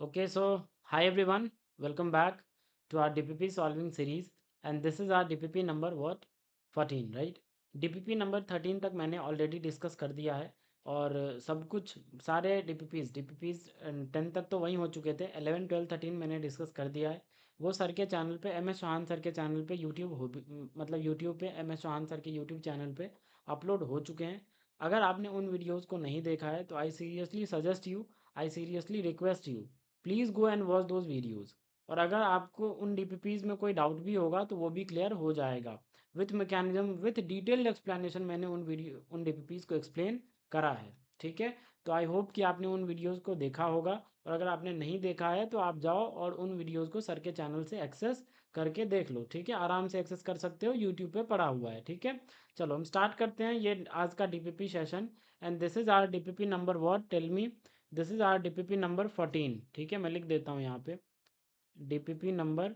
Okay, so hi everyone, welcome back to our DPP solving series and this is our DPP number what 14 right. DPP number 13 तक मैंने already discuss कर दिया है और सब कुछ सारे DPPs 10 तक तो वहीं हो चुके थे। 11 12 13 मैंने डिस्कस कर दिया है। वो सर के चैनल पे MS चौहान सर के चैनल पे मतलब यूट्यूब पे MS चौहान सर के यूट्यूब चैनल पे अपलोड हो चुके हैं। अगर आपने उन वीडियोज़ को नहीं देखा है तो I seriously request you please go and watch those videos. और अगर आपको उन डीपीपीज़ में कोई डाउट भी होगा तो वो भी क्लियर हो जाएगा with mechanism with detailed explanation. मैंने उन डीपीपीज़ को एक्सप्लेन करा है। ठीक है, तो आई होप कि आपने उन वीडियोज़ को देखा होगा और अगर आपने नहीं देखा है तो आप जाओ और उन वीडियोज़ को सर के चैनल से एक्सेस करके देख लो। ठीक है, आराम से एक्सेस कर सकते हो, यूट्यूब पे पड़ा हुआ है। ठीक है, चलो हम स्टार्ट करते हैं ये आज का DPP session and this is our DPP number what tell me. This is our DPP number 14। ठीक है, मैं लिख देता हूँ यहाँ पे डीपीपी नंबर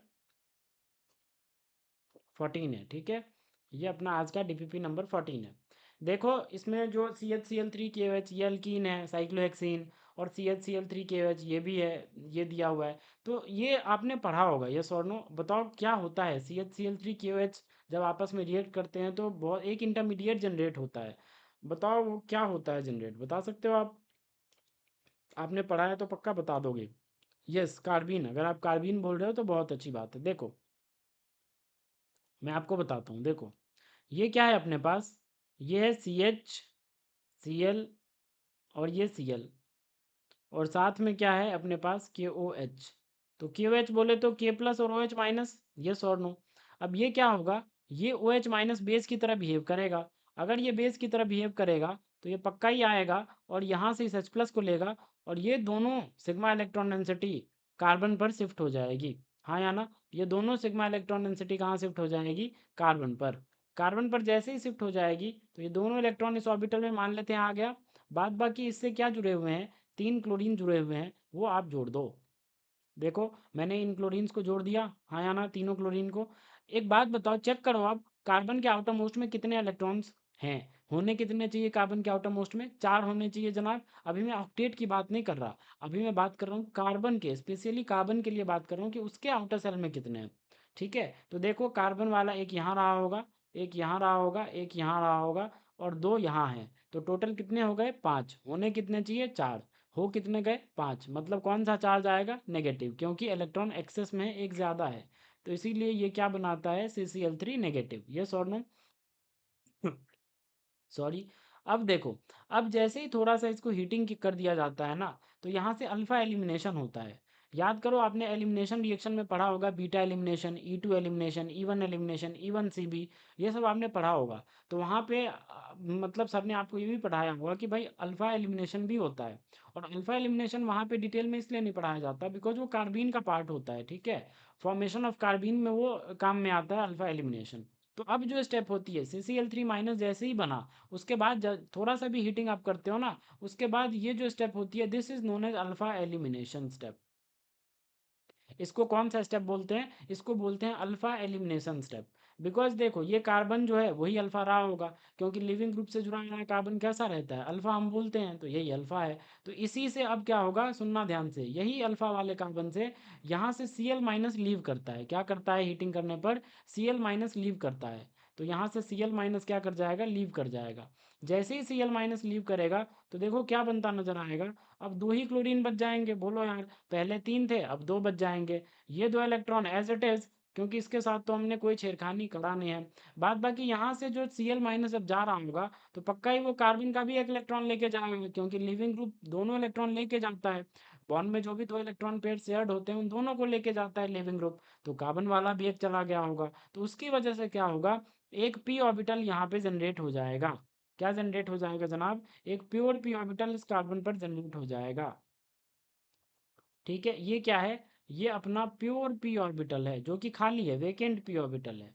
14 है। ठीक है, ये अपना आज का डीपीपी नंबर 14 है। देखो इसमें जो CH Cl3KOH ये अल्कीन है साइक्लोहेक्सीन और CH Cl3KOH ये भी है, ये दिया हुआ है। तो ये आपने पढ़ा होगा, ये सोर्नो बताओ क्या होता है। CH Cl3KOH जब आपस में रिएक्ट करते हैं तो बहुत एक इंटरमीडिएट जनरेट होता है। बताओ वो क्या होता है जनरेट, बता सकते हो आप? आपने पढ़ा है तो पक्का बता दोगे। यस कार्बीन, अगर आप कार्बीन बोल रहे हो तो बहुत अच्छी बात है। देखो मैं आपको बताता हूँ, देखो ये क्या है अपने पास, ये है CH Cl और ये Cl और साथ में क्या है अपने पास KOH। तो KOH बोले तो K प्लस और OH minus, yes or no. अब ये क्या होगा, ये OH माइनस बेस की तरह बिहेव करेगा। अगर ये बेस की तरह बिहेव करेगा तो ये पक्का ही आएगा और यहाँ से इस H प्लस को लेगा और ये दोनों सिग्मा इलेक्ट्रॉन डेंसिटी कार्बन पर शिफ्ट हो जाएगी। हाँ या ना, ये दोनों सिग्मा इलेक्ट्रॉन डेंसिटी कहाँ शिफ्ट हो जाएगी, कार्बन पर। कार्बन पर जैसे ही शिफ्ट हो जाएगी तो ये दोनों इलेक्ट्रॉन इस ऑर्बिटल में मान लेते हैं आ गया। बाद बाकी इससे क्या जुड़े हुए हैं, 3 क्लोरीन जुड़े हुए हैं, वो आप जोड़ दो। देखो मैंने इन क्लोरीन्स को जोड़ दिया, हाँ या ना, तीनों क्लोरीन को। एक बात बताओ, चेक करो आप, कार्बन के आउटर मोस्ट में कितने इलेक्ट्रॉन्स हैं? होने कितने चाहिए कार्बन के आउटर मोस्ट में? 4 होने चाहिए जनाब। अभी मैं ऑक्टेट की बात नहीं कर रहा, अभी मैं बात कर रहा हूँ कार्बन के, स्पेशली कार्बन के लिए बात कर रहा हूँ कि उसके आउटर सेल में कितने हैं। ठीक है, तो देखो कार्बन वाला एक यहाँ रहा होगा, एक यहाँ रहा होगा, एक यहाँ रहा होगा और 2 यहाँ हैं। तो टोटल कितने हो गए, 5। होने कितने चाहिए, 4। हो कितने गए, 5। मतलब कौन सा चार्ज आएगा, नेगेटिव, क्योंकि इलेक्ट्रॉन एक्सेस में एक ज़्यादा है। तो इसीलिए ये क्या बनाता है, CCl3 negative. Yes or no? Sorry. अब देखो, अब जैसे ही थोड़ा सा इसको हीटिंग कर दिया जाता है ना, तो यहाँ से अल्फा एलिमिनेशन होता है। याद करो आपने एलिमिनेशन रिएक्शन में पढ़ा होगा, beta elimination, E2 elimination, E1 elimination, E1CB, ये सब आपने पढ़ा होगा। तो वहाँ पे मतलब सर ने आपको ये भी पढ़ाया होगा कि भाई अल्फा एलिमिनेशन भी होता है। और अल्फा एलिमिनेशन वहाँ पे डिटेल में इसलिए नहीं पढ़ाया जाता बिकॉज वो कार्बीन का पार्ट होता है। ठीक है, फॉर्मेशन ऑफ कार्बीन में वो काम में आता है अल्फा एलिमिनेशन। तो अब जो स्टेप होती है, CCl3 माइनस जैसे ही बना उसके बाद थोड़ा सा भी हीटिंग आप करते हो ना, उसके बाद ये जो स्टेप होती है, this is known as alpha elimination step. इसको कौन सा स्टेप बोलते हैं, इसको बोलते हैं अल्फा एलिमिनेशन स्टेप। बिकॉज देखो ये कार्बन जो है वही अल्फा रहा होगा, क्योंकि लिविंग ग्रुप से जुड़ा हुआ कार्बन कैसा रहता है, अल्फा हम बोलते हैं, तो यही अल्फा है। तो इसी से अब क्या होगा, सुनना ध्यान से, यही अल्फा वाले कार्बन से यहाँ से Cl माइनस लीव करता है। क्या करता है, हीटिंग करने पर Cl माइनस लीव करता है। तो यहाँ से Cl माइनस क्या कर जाएगा, लीव कर जाएगा। जैसे ही Cl माइनस लीव करेगा तो देखो क्या बनता नजर आएगा, अब 2 ही क्लोरीन बच जाएंगे। बोलो यार, पहले 3 थे अब 2 बच जाएंगे। ये 2 इलेक्ट्रॉन एज इट इज, क्योंकि इसके साथ तो हमने कोई छेड़खानी करा नहीं है। बाद बाकी यहाँ से जो Cl माइनस अब जा रहा होगा तो पक्का ही वो कार्बन का भी एक इलेक्ट्रॉन लेके जाएगा, क्योंकि लिविंग ग्रुप दोनों इलेक्ट्रॉन लेके जाता है। बॉन्ड में जो भी 2 इलेक्ट्रॉन पेयर शेयर्ड होते हैं उन दोनों को लेके जाता है लिविंग ग्रुप। तो कार्बन वाला भी एक चला गया होगा, तो उसकी वजह से क्या होगा, एक p ऑर्बिटल यहाँ पे जनरेट हो जाएगा। क्या जनरेट हो जाएगा जनाब, एक प्योर p ऑर्बिटल इस कार्बन पर जनरेट हो जाएगा। ठीक है, ये क्या है, ये अपना प्योर p ऑर्बिटल है जो कि खाली है, वेकेंट p ऑर्बिटल है।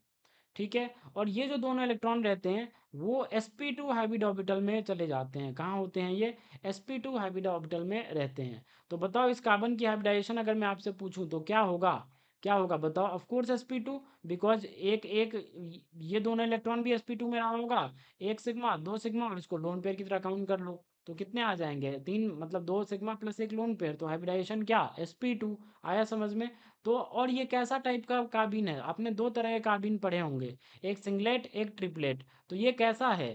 ठीक है, और ये जो दोनों इलेक्ट्रॉन रहते हैं वो sp2 हाइब्रिड ऑर्बिटल में चले जाते हैं। कहाँ होते हैं ये, sp2 हाइब्रिड ऑर्बिटल में रहते हैं। तो बताओ इस कार्बन की हाइब्रिडाइजेशन अगर मैं आपसे पूछूं तो क्या होगा, क्या होगा बताओ? ऑफ कोर्स sp2, बिकॉज एक एक ये दोनों इलेक्ट्रॉन भी sp2 में रहा होगा, एक सिग्मा, दो सिग्मा, और इसको लोन पेयर की तरह काउंट कर लो, तो कितने आ जाएंगे? तीन, मतलब दो सिग्मा प्लस एक लोन पेयर, तो हाइब्रिडाइजेशन क्या? sp2। आया समझ में? तो और ये कैसा टाइप का कार्बिन है? आपने दो तरह के कार्बिन पढ़े होंगे, एक सिंगलेट एक ट्रिपलेट। तो ये कैसा है?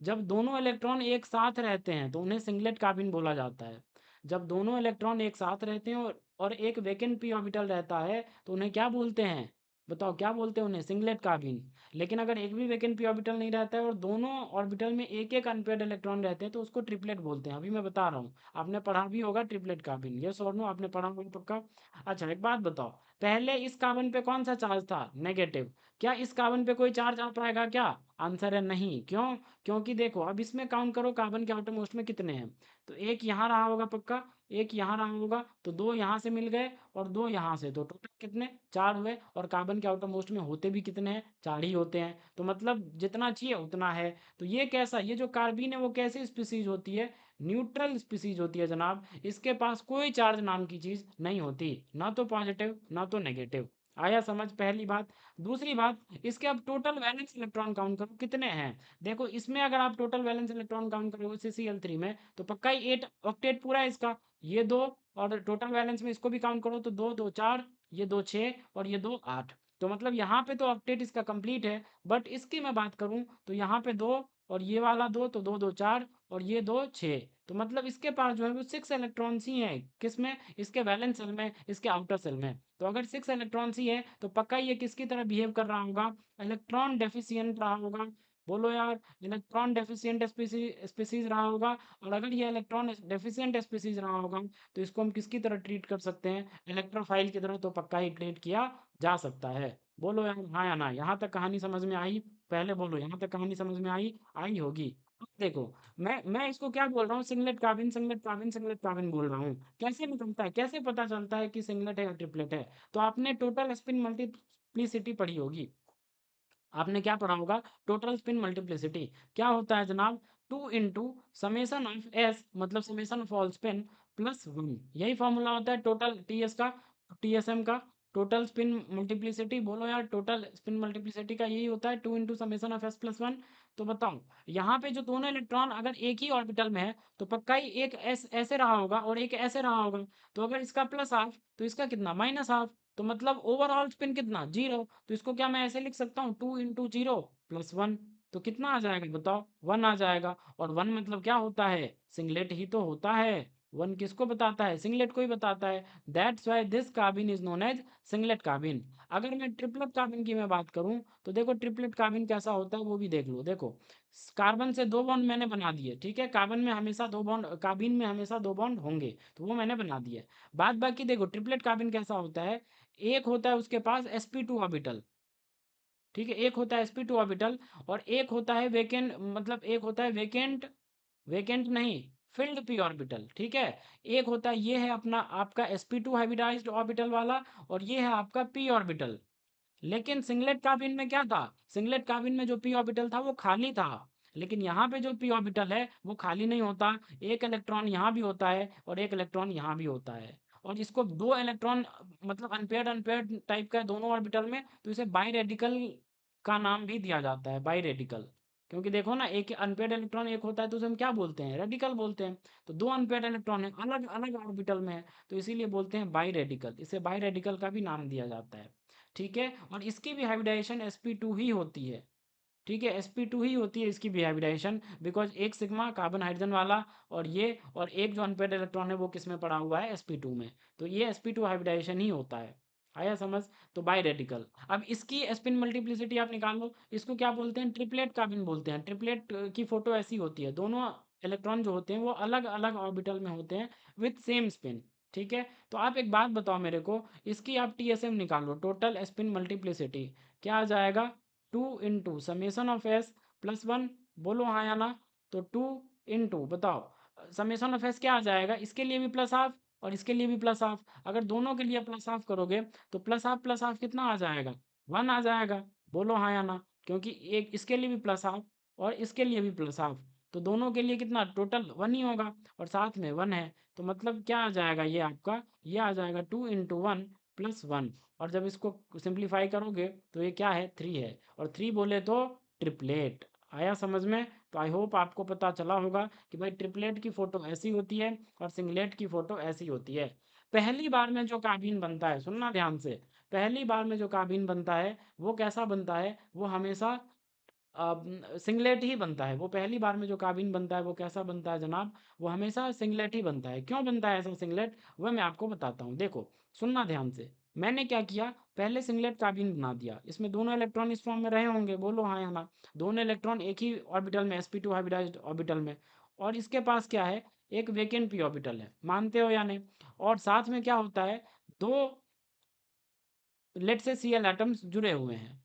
जब दोनों इलेक्ट्रॉन एक साथ रहते हैं तो उन्हें सिंगलेट कार्बिन बोला जाता है। जब दोनों इलेक्ट्रॉन एक साथ रहते हैं और एक वैकेंट पी ऑर्बिटल रहता है तो उन्हें क्या बोलते हैं? बताओ क्या बोलते हैं उन्हें? सिंगलेट कार्बिन। लेकिन अगर एक भी वैकेंट पी ऑर्बिटल नहीं रहता है और दोनों ऑर्बिटल में एक एक अनपेयर्ड इलेक्ट्रॉन रहते हैं तो उसको ट्रिपलेट बोलते हैं। अभी मैं बता रहा हूँ, आपने पढ़ा भी होगा ट्रिपलेट कार्बिन, ये और नो आपने पढ़ा होगा पक्का। अच्छा एक बात बताओ, पहले इस कार्बन पे कौन सा चार्ज था? नेगेटिव। क्या इस कार्बन पे कोई चार्ज आ पाएगा क्या? आंसर है नहीं। क्यों? क्योंकि देखो अब इसमें काउंट करो कार्बन के आउटर मोस्ट में कितने हैं, तो एक यहाँ रहा होगा पक्का, एक यहाँ रहा होगा, तो दो यहाँ से मिल गए और दो यहाँ से, तो टोटल कितने? चार हुए। और कार्बन के आउटर मोस्ट में होते भी कितने हैं? चार ही होते हैं। तो मतलब जितना चाहिए उतना है। तो ये कैसा, ये जो कार्बन है वो कैसी स्पीसीज होती है? न्यूट्रल स्पीसीज होती है जनाब। इसके पास कोई चार्ज नाम की चीज नहीं होती, ना तो पॉजिटिव ना तो नेगेटिव। आया समझ? पहली बात। दूसरी बात, इसके अब टोटल वैलेंस इलेक्ट्रॉन काउंट करो कितने हैं। देखो इसमें अगर आप टोटल वैलेंस इलेक्ट्रॉन काउंट करोगे CCl3 में तो पक्का ही 8 ऑक्टेट पूरा है इसका। ये दो, और टोटल वैलेंस में इसको भी काउंट करो तो दो दो चार, ये दो छः, और ये दो आठ। तो मतलब यहाँ पे तो ऑक्टेट इसका कंप्लीट है। बट इसकी मैं बात करूँ तो यहाँ पे दो, और ये वाला दो, तो दो दो चार, और ये दो छः। तो मतलब इसके पास जो है वो 6 इलेक्ट्रॉन्स ही हैं। किसमें? इसके वैलेंस सेल में, इसके आउटर सेल में। तो अगर 6 इलेक्ट्रॉन्स ही है तो पक्का ये किसकी तरह बिहेव कर रहा होगा? इलेक्ट्रॉन डेफिशिएंट रहा होगा। बोलो यार, इलेक्ट्रॉन डेफिशिएंट स्पीसीज रहा होगा। और अगर ये इलेक्ट्रॉन डेफिशिएंट स्पीसीज रहा होगा तो इसको हम किसकी तरह ट्रीट कर सकते हैं? इलेक्ट्रोफाइल की तरह तो पक्का ही ट्रीट किया जा सकता है। बोलो यार हाँ या ना? यहाँ तक कहानी समझ में आई? पहले बोलो, यहाँ तक कहानी समझ में आई? आई होगी। अब देखो, मैं इसको क्या बोल रहा हूँ? सिंगलेट कार्बिन, सिंगलेट कार्बिन, सिंगलेट कार्बिन बोल रहा हूँ। कैसे निकलता है, कैसे पता चलता है कि सिंगलेट है या ट्रिपलेट है? तो आपने टोटल स्पिन मल्टीप्लिसिटी पढ़ी होगी। आपने क्या पढ़ा होगा? Total spin multiplicity. क्या होता है जनाब? Two into summation of S, मतलब summation of all spin plus one. यही फॉर्मूला होता है टोटल टीएस का, टीएसएम का। टोटल स्पिन मल्टीप्लिसिटी, बोलो यार, टोटल स्पिन मल्टीप्लिसिटी का यही होता है two into summation of S plus one. तो बताओ, यहाँ पे जो दोनों इलेक्ट्रॉन अगर एक ही ऑर्बिटल में है तो पक्का ही एक एस ऐसे रहा होगा और एक ऐसे रहा होगा। तो अगर इसका प्लस हाफ तो इसका कितना? Minus half. तो मतलब ओवरऑल स्पिन कितना? जीरो। तो इसको क्या मैं ऐसे लिख सकता हूँ? Two into zero plus one. तो कितना आ जाएगा बताओ? वन आ जाएगा। और वन मतलब क्या होता है? सिंगलेट ही तो होता है। वन किसको बताता है? सिंगलेट को ही बताता है। That's why this carbene is known as singlet carbene. अगर मैं ट्रिपलेट कार्बिन की मैं बात करूं तो देखो ट्रिपलेट कार्बिन कैसा होता है वो भी देख लो। देखो, कार्बन से दो बॉन्ड मैंने बना दिए, ठीक है? कार्बन में हमेशा दो बॉन्ड, कार्बिन में हमेशा दो बॉन्ड होंगे, तो वो मैंने बना दिए। बाद बाकी देखो ट्रिपलेट कार्बिन कैसा होता है। एक होता है उसके पास sp2 ऑर्बिटल, ठीक है? एक होता है sp2 ऑर्बिटल, और एक होता है वेकेंट, मतलब एक होता है वेकेंट, वेकेंट नहीं, फिल्ड पी ऑर्बिटल, ठीक है? एक होता है, ये है अपना आपका sp2 हाइब्रिडाइज्ड ऑर्बिटल वाला, और ये है आपका p ऑर्बिटल। लेकिन सिंगलेट कार्बिन में क्या था? सिंगलेट कार्बिन में जो पी ऑर्बिटल था वो खाली था। लेकिन यहाँ पे जो पी ऑर्बिटल है वो खाली नहीं होता। एक इलेक्ट्रॉन यहाँ भी होता है और एक इलेक्ट्रॉन यहाँ भी होता है। और इसको दो इलेक्ट्रॉन, मतलब अनपेयर्ड अनपेयर्ड टाइप का है दोनों ऑर्बिटल में, तो इसे बाई रेडिकल का नाम भी दिया जाता है, बाई रेडिकल। क्योंकि देखो ना, एक अनपेयर्ड इलेक्ट्रॉन एक होता है तो उसे हम क्या बोलते हैं? रेडिकल बोलते हैं। तो दो अनपेयर्ड इलेक्ट्रॉन है, अलग अलग ऑर्बिटल में है, तो इसीलिए बोलते हैं बाई रेडिकल। इसे बाई रेडिकल का भी नाम दिया जाता है, ठीक है? और इसकी भी हाइब्रिडाइजेशन sp2 ही होती है, ठीक है? sp2 ही होती है इसकी भी हाइब्रिडाइजेशन, बिकॉज एक सिग्मा कार्बन हाइड्रोजन वाला, और एक जो अनपेयर्ड इलेक्ट्रॉन है वो किस में पड़ा हुआ है? sp2 में। तो ये sp2 हाइब्रिडाइजेशन ही होता है। आया समझ? तो बाई रेडिकल। अब इसकी स्पिन मल्टीप्लिसिटी आप निकाल लो, इसको क्या बोलते हैं? ट्रिपलेट कार्बन बोलते हैं। ट्रिपलेट की फोटो ऐसी होती है, दोनों इलेक्ट्रॉन जो होते हैं वो अलग अलग ऑर्बिटल में होते हैं विथ सेम स्पिन, ठीक है? तो आप एक बात बताओ मेरे को, इसकी आप टीएसएम निकालो, टोटल स्पिन मल्टीप्लिसिटी। क्या आ जाएगा? To into summation of S plus one. बोलो हाँ या ना? तो टू इंटू, बताओ समेसन ऑफ एस क्या आ जाएगा? इसके लिए भी प्लस हाफ और इसके लिए भी प्लस हाफ। अगर दोनों के लिए प्लस हाफ करोगे तो प्लस हाफ कितना आ जाएगा? वन आ जाएगा। बोलो हाँ या ना? क्योंकि एक इसके लिए भी प्लस हाफ और इसके लिए भी प्लस हाफ, तो दोनों के लिए कितना? टोटल वन ही होगा, और साथ में वन है। तो मतलब क्या आ जाएगा ये आपका? ये आ जाएगा टू इंटू वन प्लस 1, और जब इसको सिंप्लीफाई करोगे तो ये क्या है, 3 है, और 3 बोले तो ट्रिपलेट। आया समझ में? तो आई होप आपको पता चला होगा कि भाई ट्रिपलेट की फ़ोटो ऐसी होती है और सिंगलेट की फ़ोटो ऐसी होती है। पहली बार में जो कार्बीन बनता है, सुनना ध्यान से, पहली बार में जो कार्बीन बनता है वो कैसा बनता है, वो हमेशा सिंगलेट ही बनता है। वो पहली बार में जो कार्बीन बनता है वो कैसा बनता है जनाब, वो हमेशा सिंगलेट ही बनता है। क्यों बनता है ऐसा सिंगलेट, वह मैं आपको बताता हूँ। देखो सुनना ध्यान से, मैंने क्या किया, पहले सिंगलेट कार्बीन बना दिया, इसमें दोनों इलेक्ट्रॉन इस फॉर्म में रहे होंगे, बोलो हाँ या ना। दोनों इलेक्ट्रॉन एक ही ऑर्बिटल में, sp2 हाइब्रिडाइज्ड ऑर्बिटल में, और इसके पास क्या है, एक वेकेंट पी ऑर्बिटल है, मानते हो या नहीं? और साथ में क्या होता है, दो लेट से Cl एटम्स जुड़े हुए हैं,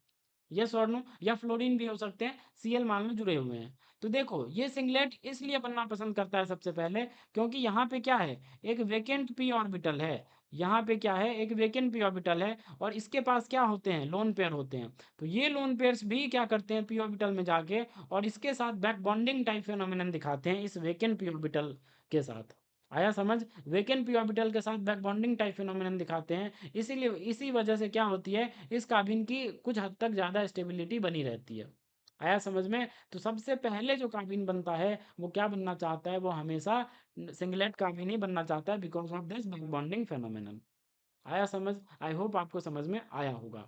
यस और नो, या फ्लोरीन भी हो सकते हैं, Cl मान लो जुड़े हुए हैं। तो देखो ये सिंगलेट इसलिए बनना पसंद करता है सबसे पहले, क्योंकि यहाँ पे क्या है, एक वेकेंट पी ऑर्बिटल है, यहाँ पे क्या है, एक वेकेंट पी ऑर्बिटल है, और इसके पास क्या होते हैं, लोन पेयर होते हैं। तो ये लोन पेयर्स भी क्या करते हैं, पी ऑर्बिटल में जाके और इसके साथ बैक बॉन्डिंग टाइप फेनोमेनन दिखाते हैं इस वेकेंट पी ऑर्बिटल के साथ। आया समझ? वेकेंट पी ऑर्बिटल के साथ बैक बॉन्डिंग टाइप फेनोमेनन दिखाते हैं, इसीलिए इसी वजह से क्या होती है, इस कार्बन की कुछ हद तक ज़्यादा स्टेबिलिटी बनी रहती है। आया समझ में? तो सबसे पहले जो कार्बन बनता है वो क्या बनना चाहता है, वो हमेशा सिंगलेट कार्बन ही बनना चाहता है, because of this back bonding phenomenon. आया समझ? आई होप आपको समझ में आया होगा।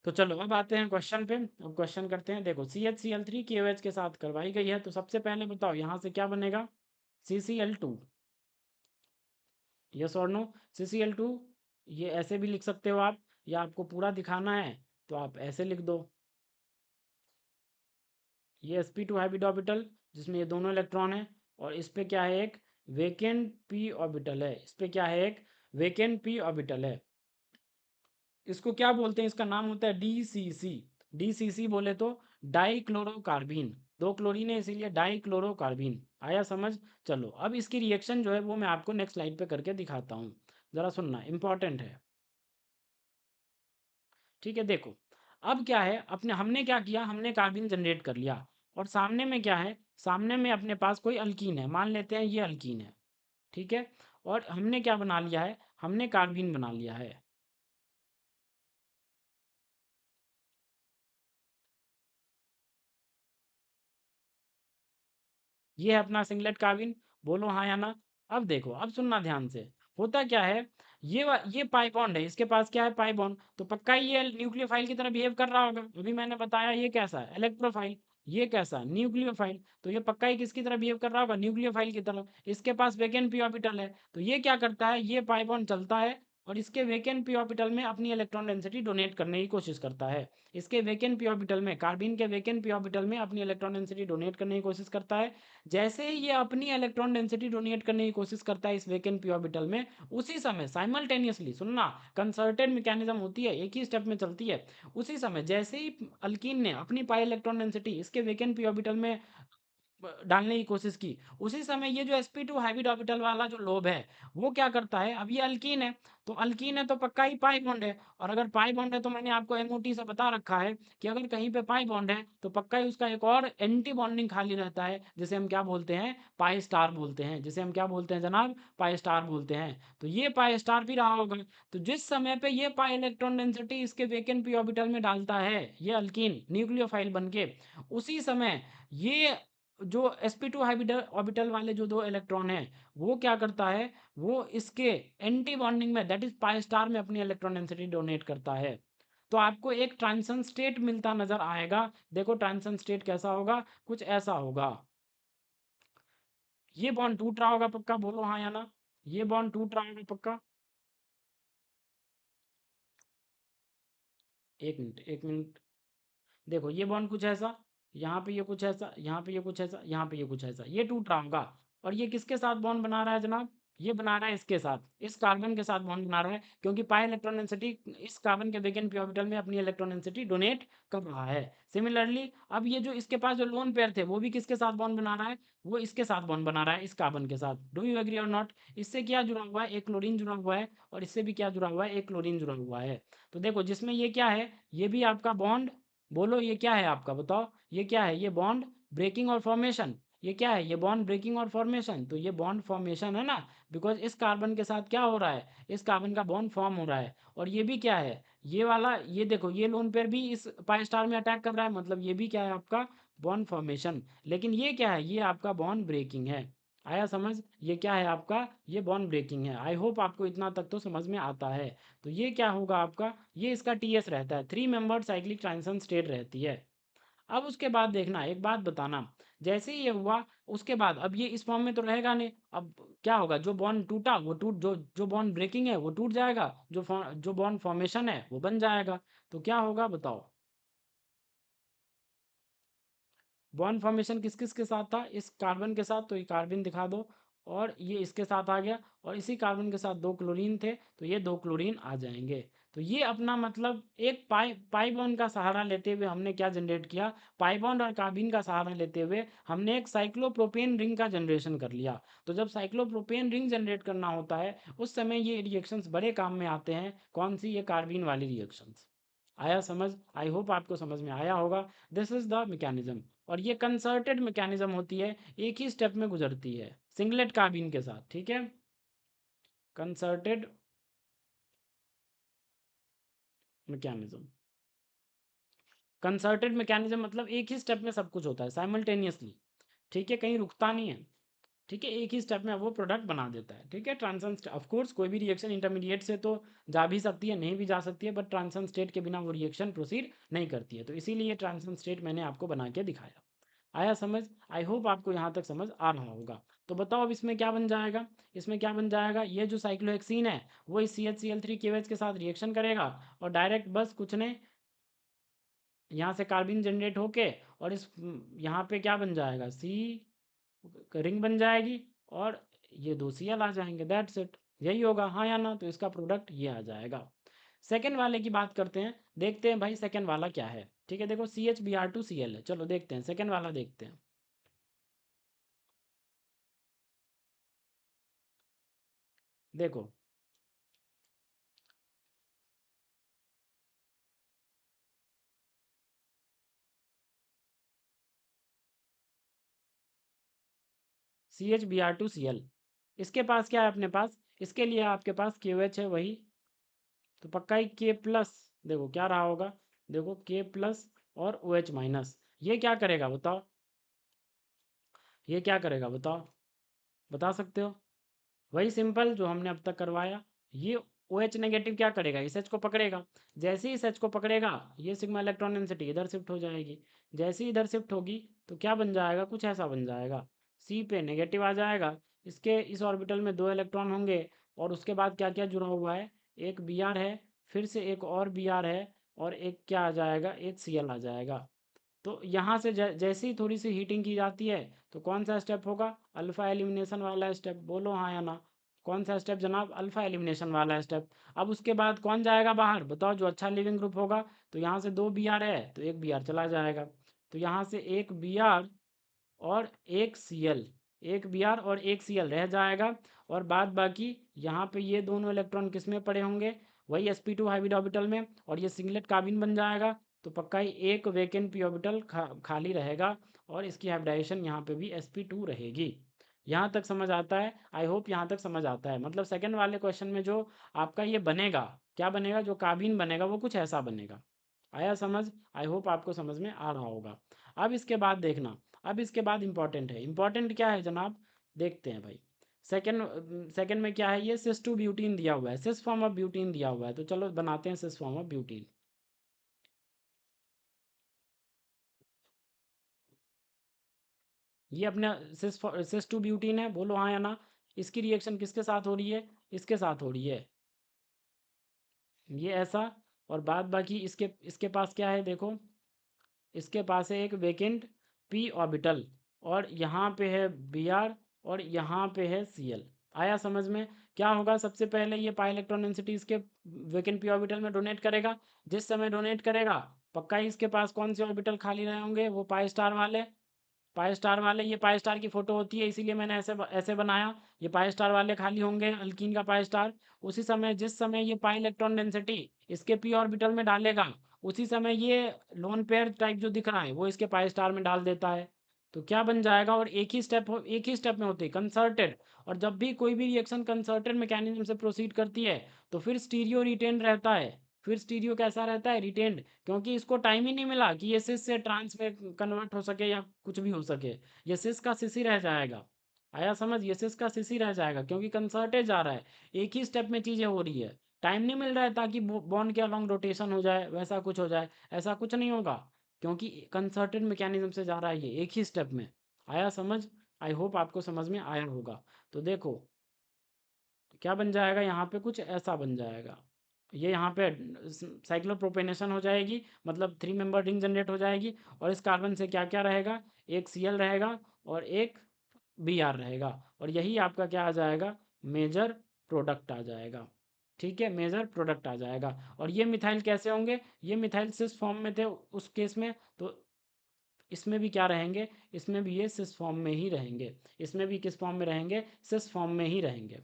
तो चलो अब आते हैं क्वेश्चन पे। अब क्वेश्चन करते हैं। देखो CH Cl3 की OH के साथ करवाई गई है, तो सबसे पहले बताओ यहाँ से क्या बनेगा, CCl2, yes or no. CCl2 ये ऐसे भी लिख सकते हो आप, या आपको पूरा दिखाना है तो आप ऐसे लिख दो। ये sp2 हाइब्रिड ऑर्बिटल जिसमें ये दोनों इलेक्ट्रॉन है, और इस पे क्या है, एक वेकेंट p ऑर्बिटल है, इस पे क्या है, एक वेकेंट p ऑर्बिटल है। इसको क्या बोलते हैं, इसका नाम होता है DCC। DCC बोले तो डाइक्लोरोकार्बीन, दो क्लोरीन है इसीलिए डाइक्लोरोकार्बीन। आया समझ? चलो अब इसकी रिएक्शन जो है वो मैं आपको नेक्स्ट स्लाइड पे करके दिखाता हूँ, ज़रा सुनना, इंपॉर्टेंट है। ठीक है, देखो अब क्या है, अपने हमने क्या किया, हमने कार्बन जनरेट कर लिया, और सामने में क्या है, सामने में अपने पास कोई अल्कीन है, मान लेते हैं ये अल्कीन है, ठीक है, और हमने क्या बना लिया है, हमने कार्बन बना लिया है। ये है अपना सिंगलेट कार्बिन, बोलो हाँ या ना। अब देखो, अब सुनना ध्यान से, होता क्या है, ये पाई बॉन्ड है, इसके पास क्या है, पाई बॉन्ड, तो पक्का ही ये न्यूक्लियोफाइल की तरह बिहेव कर रहा होगा। अभी मैंने बताया ये कैसा है, इलेक्ट्रोफाइल, ये कैसा, न्यूक्लियोफाइल, तो ये पक्का ही किसकी तरह बिहेव कर रहा होगा, न्यूक्लियोफाइल की तरह। इसके पास वैकेंट पी ऑर्बिटल है, तो ये क्या करता है, ये पाई बॉन्ड चलता है और इसके वैकेंट पी ऑर्बिटल में अपनी इलेक्ट्रॉन डेंसिटी डोनेट करने की कोशिश करता है। इसके वैकेंट पी ऑर्बिटल में, कार्बन के वैकेंट पी ऑर्बिटल में अपनी इलेक्ट्रॉन डेंसिटी डोनेट करने की कोशिश करता है। जैसे ही ये अपनी इलेक्ट्रॉन डेंसिटी डोनेट करने की कोशिश करता है इस वैकेंट पी ऑर्बिटल में, उसी समय साइमल्टेनियसली, सुनना, कंसर्टेड मैकेनिज्म होती है, एक ही स्टेप में चलती है। उसी समय जैसे ही अल्कीन ने अपनी पाई इलेक्ट्रॉन डेंसिटी इसके वैकेंट पी ऑर्बिटल में डालने की कोशिश की, उसी समय ये जो sp2 हाइब्रिड ऑर्बिटल वाला जो लोब है वो क्या करता है, अब ये अल्कीन है, तो अल्कीन है तो पक्का ही पाई बॉन्ड है, और अगर पाई बॉन्ड है तो मैंने आपको MOT से बता रखा है कि अगर कहीं पे पाई बॉन्ड है तो पक्का ही उसका एक और एंटी बॉन्डिंग खाली रहता है, जिसे हम क्या बोलते हैं, पाई स्टार बोलते हैं, जिसे हम क्या बोलते हैं जनाब, पाई स्टार बोलते हैं। तो ये पाई स्टार भी रहा होगा। तो जिस समय पे ये पाई इलेक्ट्रॉन डेंसिटी इसके वैकेंट पी ऑर्बिटल में डालता है ये अल्कीन न्यूक्लियोफाइल बन के, उसी समय ये जो sp2 हाइब्रिड ऑर्बिटल वाले जो दो इलेक्ट्रॉन हैं वो क्या करता है, वो इसके एंटी बॉन्डिंग में, दैट इज पाई स्टार में, अपनी इलेक्ट्रॉन डेंसिटी डोनेट करता है। तो आपको एक ट्रांजिशन स्टेट मिलता नजर आएगा। देखो ट्रांजिशन स्टेट कैसा होगा, कुछ ऐसा होगा, ये बॉन्ड टूट रहा होगा पक्का, बोलो हाँ या ना, ये बॉन्ड टूट रहा होगा पक्का। एक मिनट, एक मिनट, देखो ये बॉन्ड कुछ ऐसा, यहाँ पे ये कुछ ऐसा, यहाँ पे ये कुछ ऐसा, यहाँ पे ये कुछ ऐसा, ये टूट रहा होगा। और ये किसके साथ बॉन्ड बना रहा है जनाब, ये बना रहा है इसके साथ, इस कार्बन के साथ बॉन्ड बना रहा है, क्योंकि पाई इलेक्ट्रॉन डेंसिटी इस कार्बन के वैकेंट पी ऑर्बिटल में अपनी इलेक्ट्रॉन डेंसिटी डोनेट कर रहा है। सिमिलरली अब ये जो इसके पास जो लोन पेयर थे वो भी किसके साथ बॉन्ड बना रहा है, वो इसके साथ बॉन्ड बना रहा है, इस कार्बन के साथ। Do you agree or not? इससे क्या जुड़ा हुआ है, एक क्लोरीन जुड़ा हुआ है, और इससे भी क्या जुड़ा हुआ है, एक क्लोरीन जुड़ा हुआ है। तो देखो जिसमें ये क्या है, ये भी आपका बॉन्ड, बोलो ये क्या है आपका, बताओ ये क्या है, ये बॉन्ड ब्रेकिंग और फॉर्मेशन, ये क्या है, ये बॉन्ड ब्रेकिंग और फॉर्मेशन, तो ये बॉन्ड फॉर्मेशन है ना, बिकॉज इस कार्बन के साथ क्या हो रहा है, इस कार्बन का बॉन्ड फॉर्म हो रहा है। और ये भी क्या है, ये वाला, ये देखो ये लोन पेयर भी इस पाई स्टार में अटैक कर रहा है, मतलब ये भी क्या है आपका बॉन्ड फॉर्मेशन। लेकिन ये क्या है, ये आपका बॉन्ड ब्रेकिंग है। आया समझ, ये क्या है आपका, ये बॉन्ड ब्रेकिंग है। आई होप आपको इतना तक तो समझ में आता है। तो ये क्या होगा आपका, ये इसका टीएस रहता है, 3 मेंबर्ड साइक्लिक ट्रांजिशन स्टेट रहती है। अब उसके बाद देखना, एक बात बताना, जैसे ही ये हुआ उसके बाद अब ये इस फॉर्म में तो रहेगा नहीं, अब क्या होगा, जो बॉन्ड टूटा वो टूट, जो जो बॉन्ड ब्रेकिंग है वो टूट जाएगा, जो बॉन्ड फॉर्मेशन है वो बन जाएगा। तो क्या होगा बताओ, बॉन्ड फॉर्मेशन किस किस के साथ था, इस कार्बन के साथ, तो ये कार्बन दिखा दो, और ये इसके साथ आ गया, और इसी कार्बन के साथ 2 क्लोरीन थे, तो ये 2 क्लोरीन आ जाएंगे। तो ये अपना मतलब एक पाई पाई बॉन्ड का सहारा लेते हुए हमने क्या जनरेट किया, पाई बॉन्ड और कार्बिन का सहारा लेते हुए हमने एक साइक्लोप्रोपेन रिंग का जनरेशन कर लिया। तो जब साइक्लोप्रोपेन रिंग जनरेट करना होता है उस समय ये रिएक्शंस बड़े काम में आते हैं, कौन सी, ये कार्बिन वाली रिएक्शंस। आया समझ, आई होप आपको समझ में आया होगा। This is the mechanism. और ये कंसर्टेड मैकेनिज्म होती है, एक ही स्टेप में गुजरती है सिंगलेट कार्बिन के साथ, ठीक है, कंसर्टेड मैकेनिज्म। कंसर्टेड मैकेनिज्म मतलब एक ही स्टेप में सब कुछ होता है साइमल्टेनियसली, ठीक है, कहीं रुकता नहीं है, ठीक है, एक ही स्टेप में वो प्रोडक्ट बना देता है, ठीक है। ट्रांसन ऑफ कोर्स कोई भी रिएक्शन इंटरमीडिएट से तो जा भी सकती है, नहीं भी जा सकती है, बट ट्रांसन स्टेट के बिना वो रिएक्शन प्रोसीड नहीं करती है, तो इसीलिए ट्रांसन स्टेट मैंने आपको बना के दिखाया। आया समझ, आई होप आपको यहाँ तक समझ आ रहा होगा। तो बताओ अब इसमें क्या बन जाएगा, इसमें क्या बन जाएगा, ये जो साइक्लोहेक्सीन है वो इस CH Cl3 KOH के साथ रिएक्शन करेगा, और डायरेक्ट बस कुछ नहीं, यहाँ से कार्बिन जनरेट होके, और इस यहाँ पे क्या बन जाएगा, सी रिंग बन जाएगी, और ये 2 Cl आ जाएंगे, दैट्स इट, यही होगा हाँ या ना, तो इसका प्रोडक्ट ये आ जाएगा। सेकेंड वाले की बात करते हैं, देखते हैं भाई सेकेंड वाला क्या है, ठीक है, देखो CHBr2Cl है, चलो देखते हैं सेकेंड वाला देखते हैं। देखो CHBr2Cl, इसके पास क्या है अपने पास, इसके लिए आपके पास KOH है वही, तो पक्का ही K प्लस, देखो क्या रहा होगा, देखो K प्लस और OH माइनस, ये क्या करेगा बताओ, ये क्या करेगा बताओ, बता सकते हो, वही सिंपल जो हमने अब तक करवाया। ये OH नेगेटिव क्या करेगा, इस H को पकड़ेगा, जैसे ही इस H को पकड़ेगा ये सिग्मा इलेक्ट्रॉन डेंसिटी इधर शिफ्ट हो जाएगी, जैसे ही इधर शिफ्ट होगी तो क्या बन जाएगा, कुछ ऐसा बन जाएगा, C पे नेगेटिव आ जाएगा, इसके इस ऑर्बिटल में 2 इलेक्ट्रॉन होंगे, और उसके बाद क्या क्या जुड़ा हुआ है, एक Br है, फिर से एक और Br है, और एक क्या आ जाएगा, एक Cl आ जाएगा। तो यहाँ से जैसे ही थोड़ी सी हीटिंग की जाती है तो कौन सा स्टेप होगा, अल्फा एलिमिनेशन वाला स्टेप, बोलो हाँ या ना, कौन सा स्टेप जनाब, अल्फा एलिमिनेशन वाला स्टेप। अब उसके बाद कौन जाएगा बाहर बताओ, जो अच्छा लिविंग ग्रुप होगा, तो यहाँ से 2 Br है तो एक Br चला जाएगा, तो यहाँ से एक Br और एक Cl, एक Br और एक Cl रह जाएगा, और बाद बाकी यहाँ पे ये दोनों इलेक्ट्रॉन किस में पड़े होंगे, वही sp2 हाइब्रिड ऑर्बिटल में, और ये सिंगलेट कार्बिन बन जाएगा, तो पक्का ही एक वेकेंट पी ऑर्बिटल खाली रहेगा, और इसकी हाइब्रिडाइजेशन यहाँ पे भी sp2 रहेगी। यहाँ तक समझ आता है, आई होप यहाँ तक समझ आता है, मतलब सेकंड वाले क्वेश्चन में जो आपका ये बनेगा, क्या बनेगा, जो कार्बिन बनेगा वो कुछ ऐसा बनेगा। आया समझ, आई होप आपको समझ में आ रहा होगा। अब इसके बाद देखना, अब इसके बाद इंपॉर्टेंट है, इंपॉर्टेंट क्या है जनाब, देखते हैं भाई। सेकंड में क्या है, ये सिस टू ब्यूटीन दिया हुआ है, सिस फॉर्म ऑफ ब्यूटीन दिया हुआ है, तो चलो बनाते हैं सिस फॉर्म ऑफ ब्यूटीन। ये अपने सिस टू ब्यूटीन है, बोलो हाँ या ना, इसकी रिएक्शन किसके साथ हो रही है, इसके साथ हो रही है, ये ऐसा, और बाद बाकी इसके इसके पास क्या है देखो, इसके पास है एक वेकेंट पी ऑर्बिटल, और यहाँ पे है Br, और यहाँ पे है Cl। आया समझ में, क्या होगा, सबसे पहले ये पाई इलेक्ट्रॉन डेंसिटी इसके वेकेंट पी ऑर्बिटल में डोनेट करेगा, जिस समय डोनेट करेगा पक्का ही इसके पास कौन से ऑर्बिटल खाली रहे होंगे, वो पाई स्टार वाले, पाई स्टार वाले, ये पाई स्टार की फोटो होती है इसीलिए मैंने ऐसे ऐसे बनाया, ये पाई स्टार वाले खाली होंगे, अल्कीन का पाई स्टार। उसी समय जिस समय ये पाई इलेक्ट्रॉन डेंसिटी इसके पी ऑर्बिटल में डालेगा, उसी समय ये लोन पेयर टाइप जो दिख रहा है वो इसके पाई स्टार में डाल देता है, तो क्या बन जाएगा, और एक ही स्टेप में होती है कंसर्टेड। और जब भी कोई भी रिएक्शन कंसर्टेड मैकेनिज्म से प्रोसीड करती है तो फिर स्टीरियो रिटेन रहता है। फिर स्टीरियो कैसा रहता है, रिटेन्ड, क्योंकि इसको टाइम ही नहीं मिला कि ये सिस से ट्रांस में कन्वर्ट हो सके या कुछ भी हो सके। ये सिस का सिस ही रह जाएगा। आया समझ, ये सिस का सिस ही रह जाएगा क्योंकि कंसर्टेड जा रहा है, एक ही स्टेप में चीज़ें हो रही है। टाइम नहीं मिल रहा है ताकि बॉन्ड के अलॉन्ग रोटेशन हो जाए, वैसा कुछ हो जाए, ऐसा कुछ नहीं होगा, क्योंकि कंसर्टेड मैकेनिज्म से जा रहा है ये एक ही स्टेप में। आया समझ, आई होप आपको समझ में आया होगा। तो देखो क्या बन जाएगा, यहाँ पे कुछ ऐसा बन जाएगा। ये यहाँ पे साइक्लोप्रोपेनेशन हो जाएगी, मतलब 3 मेंबर रिंग जनरेट हो जाएगी। और इस कार्बन से क्या क्या रहेगा, एक Cl रहेगा और एक Br रहेगा। और यही आपका क्या आ जाएगा, मेजर प्रोडक्ट आ जाएगा। ठीक है, मेजर प्रोडक्ट आ जाएगा। और ये मिथाइल कैसे होंगे, ये मिथाइल सिस फॉर्म में थे उस केस में, तो इसमें भी क्या रहेंगे, इसमें भी ये सिस फॉर्म में ही रहेंगे। इसमें भी किस फॉर्म में रहेंगे, सिस फॉर्म में ही रहेंगे।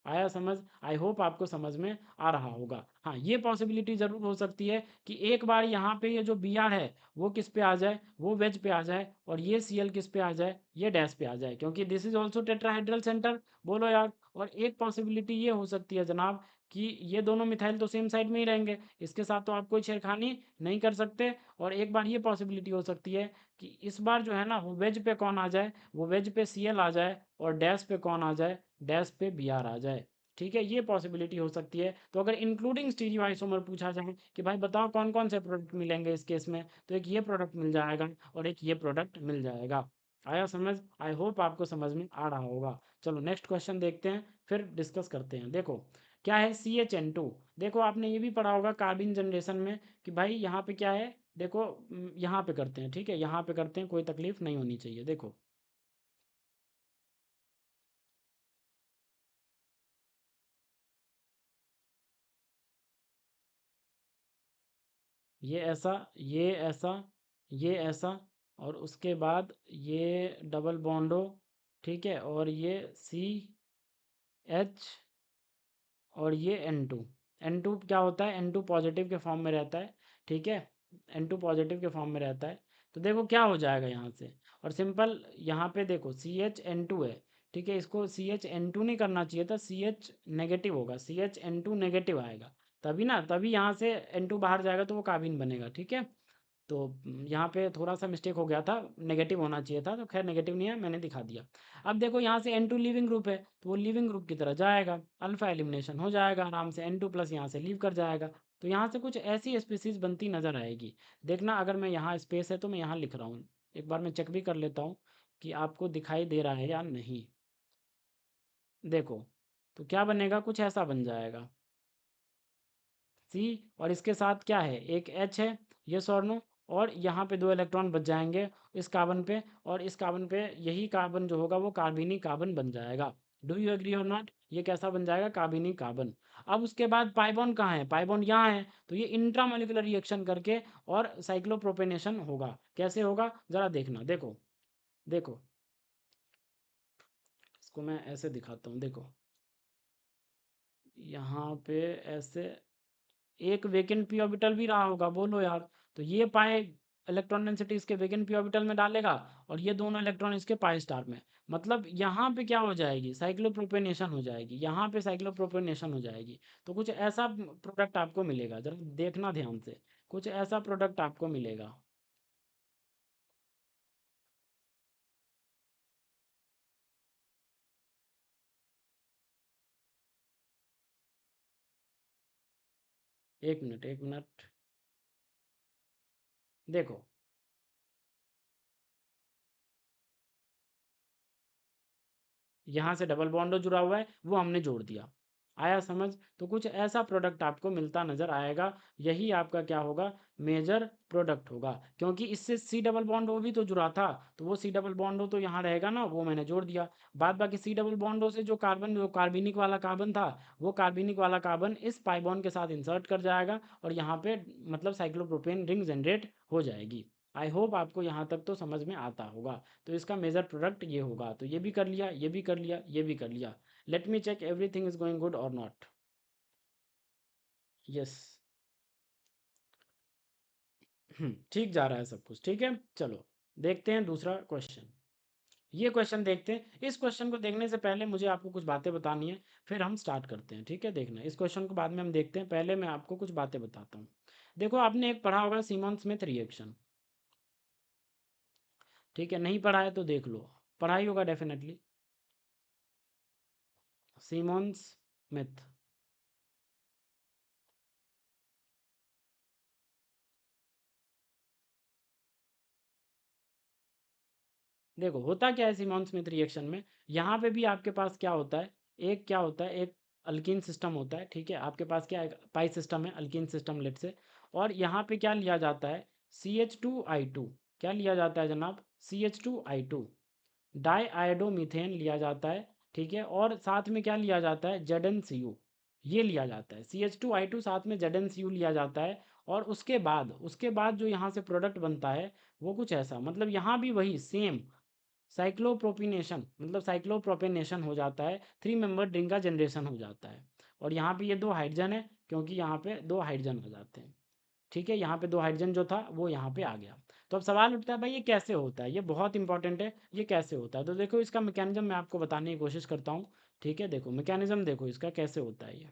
आया समझ, आई होप आपको समझ में आ रहा होगा। हाँ, ये पॉसिबिलिटी ज़रूर हो सकती है कि एक बार यहाँ पे ये जो बी आर है वो किस पे आ जाए, वो वेज पे आ जाए, और ये सी एल किस पे आ जाए, ये डैश पे आ जाए, क्योंकि this is also tetrahedral centre. बोलो यार। और एक पॉसिबिलिटी ये हो सकती है जनाब कि ये दोनों मिथाइल तो सेम साइड में ही रहेंगे, इसके साथ तो आप कोई छेड़खानी नहीं कर सकते। और एक बार ये पॉसिबिलिटी हो सकती है कि इस बार जो है ना वो वेज पे कौन आ जाए, वो वेज पे सी एल आ जाए, और डैश पे कौन आ जाए, डैश पे बी आर आ जाए। ठीक है, ये पॉसिबिलिटी हो सकती है। तो अगर इंक्लूडिंग स्टीरियो आइसोमर पूछा जाए कि भाई बताओ कौन कौन से प्रोडक्ट मिलेंगे इस केस में, तो एक ये प्रोडक्ट मिल जाएगा और एक ये प्रोडक्ट मिल जाएगा। आया समझ, आई होप आपको समझ में आ रहा होगा। चलो नेक्स्ट क्वेश्चन देखते हैं, फिर डिस्कस करते हैं। देखो क्या है, CH N2। देखो आपने ये भी पढ़ा होगा कार्बिन जनरेशन में कि भाई यहाँ पे क्या है, देखो यहाँ पे करते हैं, ठीक है, यहाँ पे करते हैं, कोई तकलीफ नहीं होनी चाहिए। देखो ये ऐसा, ये ऐसा, ये ऐसा, और उसके बाद ये डबल बॉन्ड हो, ठीक है, और ये CH, और ये N2। N2 क्या होता है, N2 पॉजिटिव के फॉर्म में रहता है, ठीक है, N2 पॉजिटिव के फॉर्म में रहता है। तो देखो क्या हो जाएगा यहाँ से, और सिंपल यहाँ पे देखो CH N2 है, ठीक है, इसको CH N2 नहीं करना चाहिए था, CH नेगेटिव होगा, CH N2 नेगेटिव आएगा, तभी ना, तभी यहाँ से N2 बाहर जाएगा तो वो कार्बिन बनेगा, ठीक है। तो यहाँ पे थोड़ा सा मिस्टेक हो गया था, नेगेटिव होना चाहिए था, तो खैर नेगेटिव नहीं है, मैंने दिखा दिया। अब देखो यहाँ से N2 लिविंग ग्रुप है, तो वो लिविंग ग्रुप की तरह जाएगा, अल्फा एलिमिनेशन हो जाएगा आराम से, N2 प्लस यहाँ से लीव कर जाएगा। तो यहाँ से कुछ ऐसी स्पीसीज बनती नजर आएगी। देखना, अगर मैं यहाँ स्पेस है तो मैं यहाँ लिख रहा हूँ, एक बार मैं चेक भी कर लेता हूँ कि आपको दिखाई दे रहा है या नहीं। देखो तो क्या बनेगा, कुछ ऐसा बन जाएगा सी, और इसके साथ क्या है, एक एच है, ये सॉर्नो, और यहाँ पे 2 इलेक्ट्रॉन बच जाएंगे इस कार्बन पे, और इस कार्बन पे यही कार्बन जो होगा वो कार्बनिक कार्बन बन जाएगा। Do you agree or not, ये कैसा बन जाएगा, कार्बनिक कार्बन। अब उसके बाद पाइबॉन कहाँ है, पाइबॉन यहाँ है, तो ये इंट्रामोलिकुलर रिएक्शन करके और साइक्लोप्रोपेनेशन होगा। कैसे होगा जरा देखना, देखो देखो, इसको मैं ऐसे दिखाता हूँ, देखो यहाँ पे ऐसे एक वेकेंट पी ऑर्बिटल भी रहा होगा, बोलो यार। तो ये पाए इलेक्ट्रॉन डेंसिटी इसके वेकेंट पी ऑर्बिटल में डालेगा, और ये दोनों इलेक्ट्रॉन इसके पाई स्टार में। मतलब यहाँ पे क्या हो जाएगी, साइक्लोप्रोपेनेशन हो जाएगी, यहाँ पे साइक्लोप्रोपेनेशन हो जाएगी। तो कुछ ऐसा प्रोडक्ट आपको मिलेगा, जरा देखना ध्यान से, कुछ ऐसा प्रोडक्ट आपको मिलेगा। 1 मिनट 1 मिनट, देखो यहाँ से डबल बॉन्ड जुड़ा हुआ है, वो हमने जोड़ दिया। आया समझ, तो कुछ ऐसा प्रोडक्ट आपको मिलता नजर आएगा। यही आपका क्या होगा, मेजर प्रोडक्ट होगा, क्योंकि इससे सी डबल बॉन्ड ओ भी तो जुड़ा था, तो वो सी डबल बॉन्ड ओ तो यहाँ रहेगा ना, वो मैंने जोड़ दिया। बाद बाकी सी डबल बॉन्ड ओ से जो कार्बन, जो कार्बनिक वाला कार्बन था, वो कार्बनिक वाला कार्बन इस पाई बॉन्ड के साथ इंसर्ट कर जाएगा, और यहाँ पे मतलब साइक्लोप्रोपेन रिंग जनरेट हो जाएगी। आई होप आपको यहाँ तक तो समझ में आता होगा। तो इसका मेजर प्रोडक्ट ये होगा, तो ये भी कर लिया, ये भी कर लिया, ये भी कर लिया। Let me check everything is going good or not. Yes, ठीक जा रहा है सब कुछ, ठीक है, चलो देखते हैं दूसरा क्वेश्चन। ये क्वेश्चन देखते हैं। इस क्वेश्चन को देखने से पहले मुझे आपको कुछ बातें बतानी है, फिर हम स्टार्ट करते हैं। ठीक है, देखना इस क्वेश्चन को बाद में हम देखते हैं, पहले मैं आपको कुछ बातें बताता हूँ। देखो, आपने एक पढ़ा होगा सीमन स्मिथ रिएक्शन। ठीक है, नहीं पढ़ा है तो देख लो, पढ़ा ही होगा डेफिनेटली। Semen Smith. देखो होता क्या है सीमॉन स्मिथ रिएक्शन में, यहाँ पे भी आपके पास क्या होता है, एक क्या होता है, एक अल्कीन सिस्टम होता है। ठीक है, आपके पास क्या है, पाई सिस्टम है, अल्कीन सिस्टम लेट से। और यहाँ पे क्या लिया जाता है, CH2I2। क्या लिया जाता है जनाब, CH2I2, डाई आयोडोमीथेन लिया जाता है। ठीक है, और साथ में क्या लिया जाता है, ZnCu, ये लिया जाता है। CH2I2 साथ में ZnCu लिया जाता है। और उसके बाद जो यहाँ से प्रोडक्ट बनता है वो कुछ ऐसा, मतलब यहाँ भी वही सेम साइक्लोप्रोपिनेशन, मतलब साइक्लोप्रोपेनेशन हो जाता है, 3 मेंबर रिंग का जनरेशन हो जाता है। और यहाँ पे ये 2 हाइड्रोजन है, क्योंकि यहाँ पे 2 हाइड्रोजन आ जाते हैं। ठीक है, यहाँ पे 2 हाइड्रोजन जो था वो यहाँ पे आ गया। तो अब सवाल उठता है भाई ये कैसे होता है, ये बहुत इंपॉर्टेंट है, ये कैसे होता है। तो देखो इसका मैकेनिज्म मैं आपको बताने की कोशिश करता हूँ। ठीक है, देखो मैकेनिज्म देखो इसका कैसे होता है ये।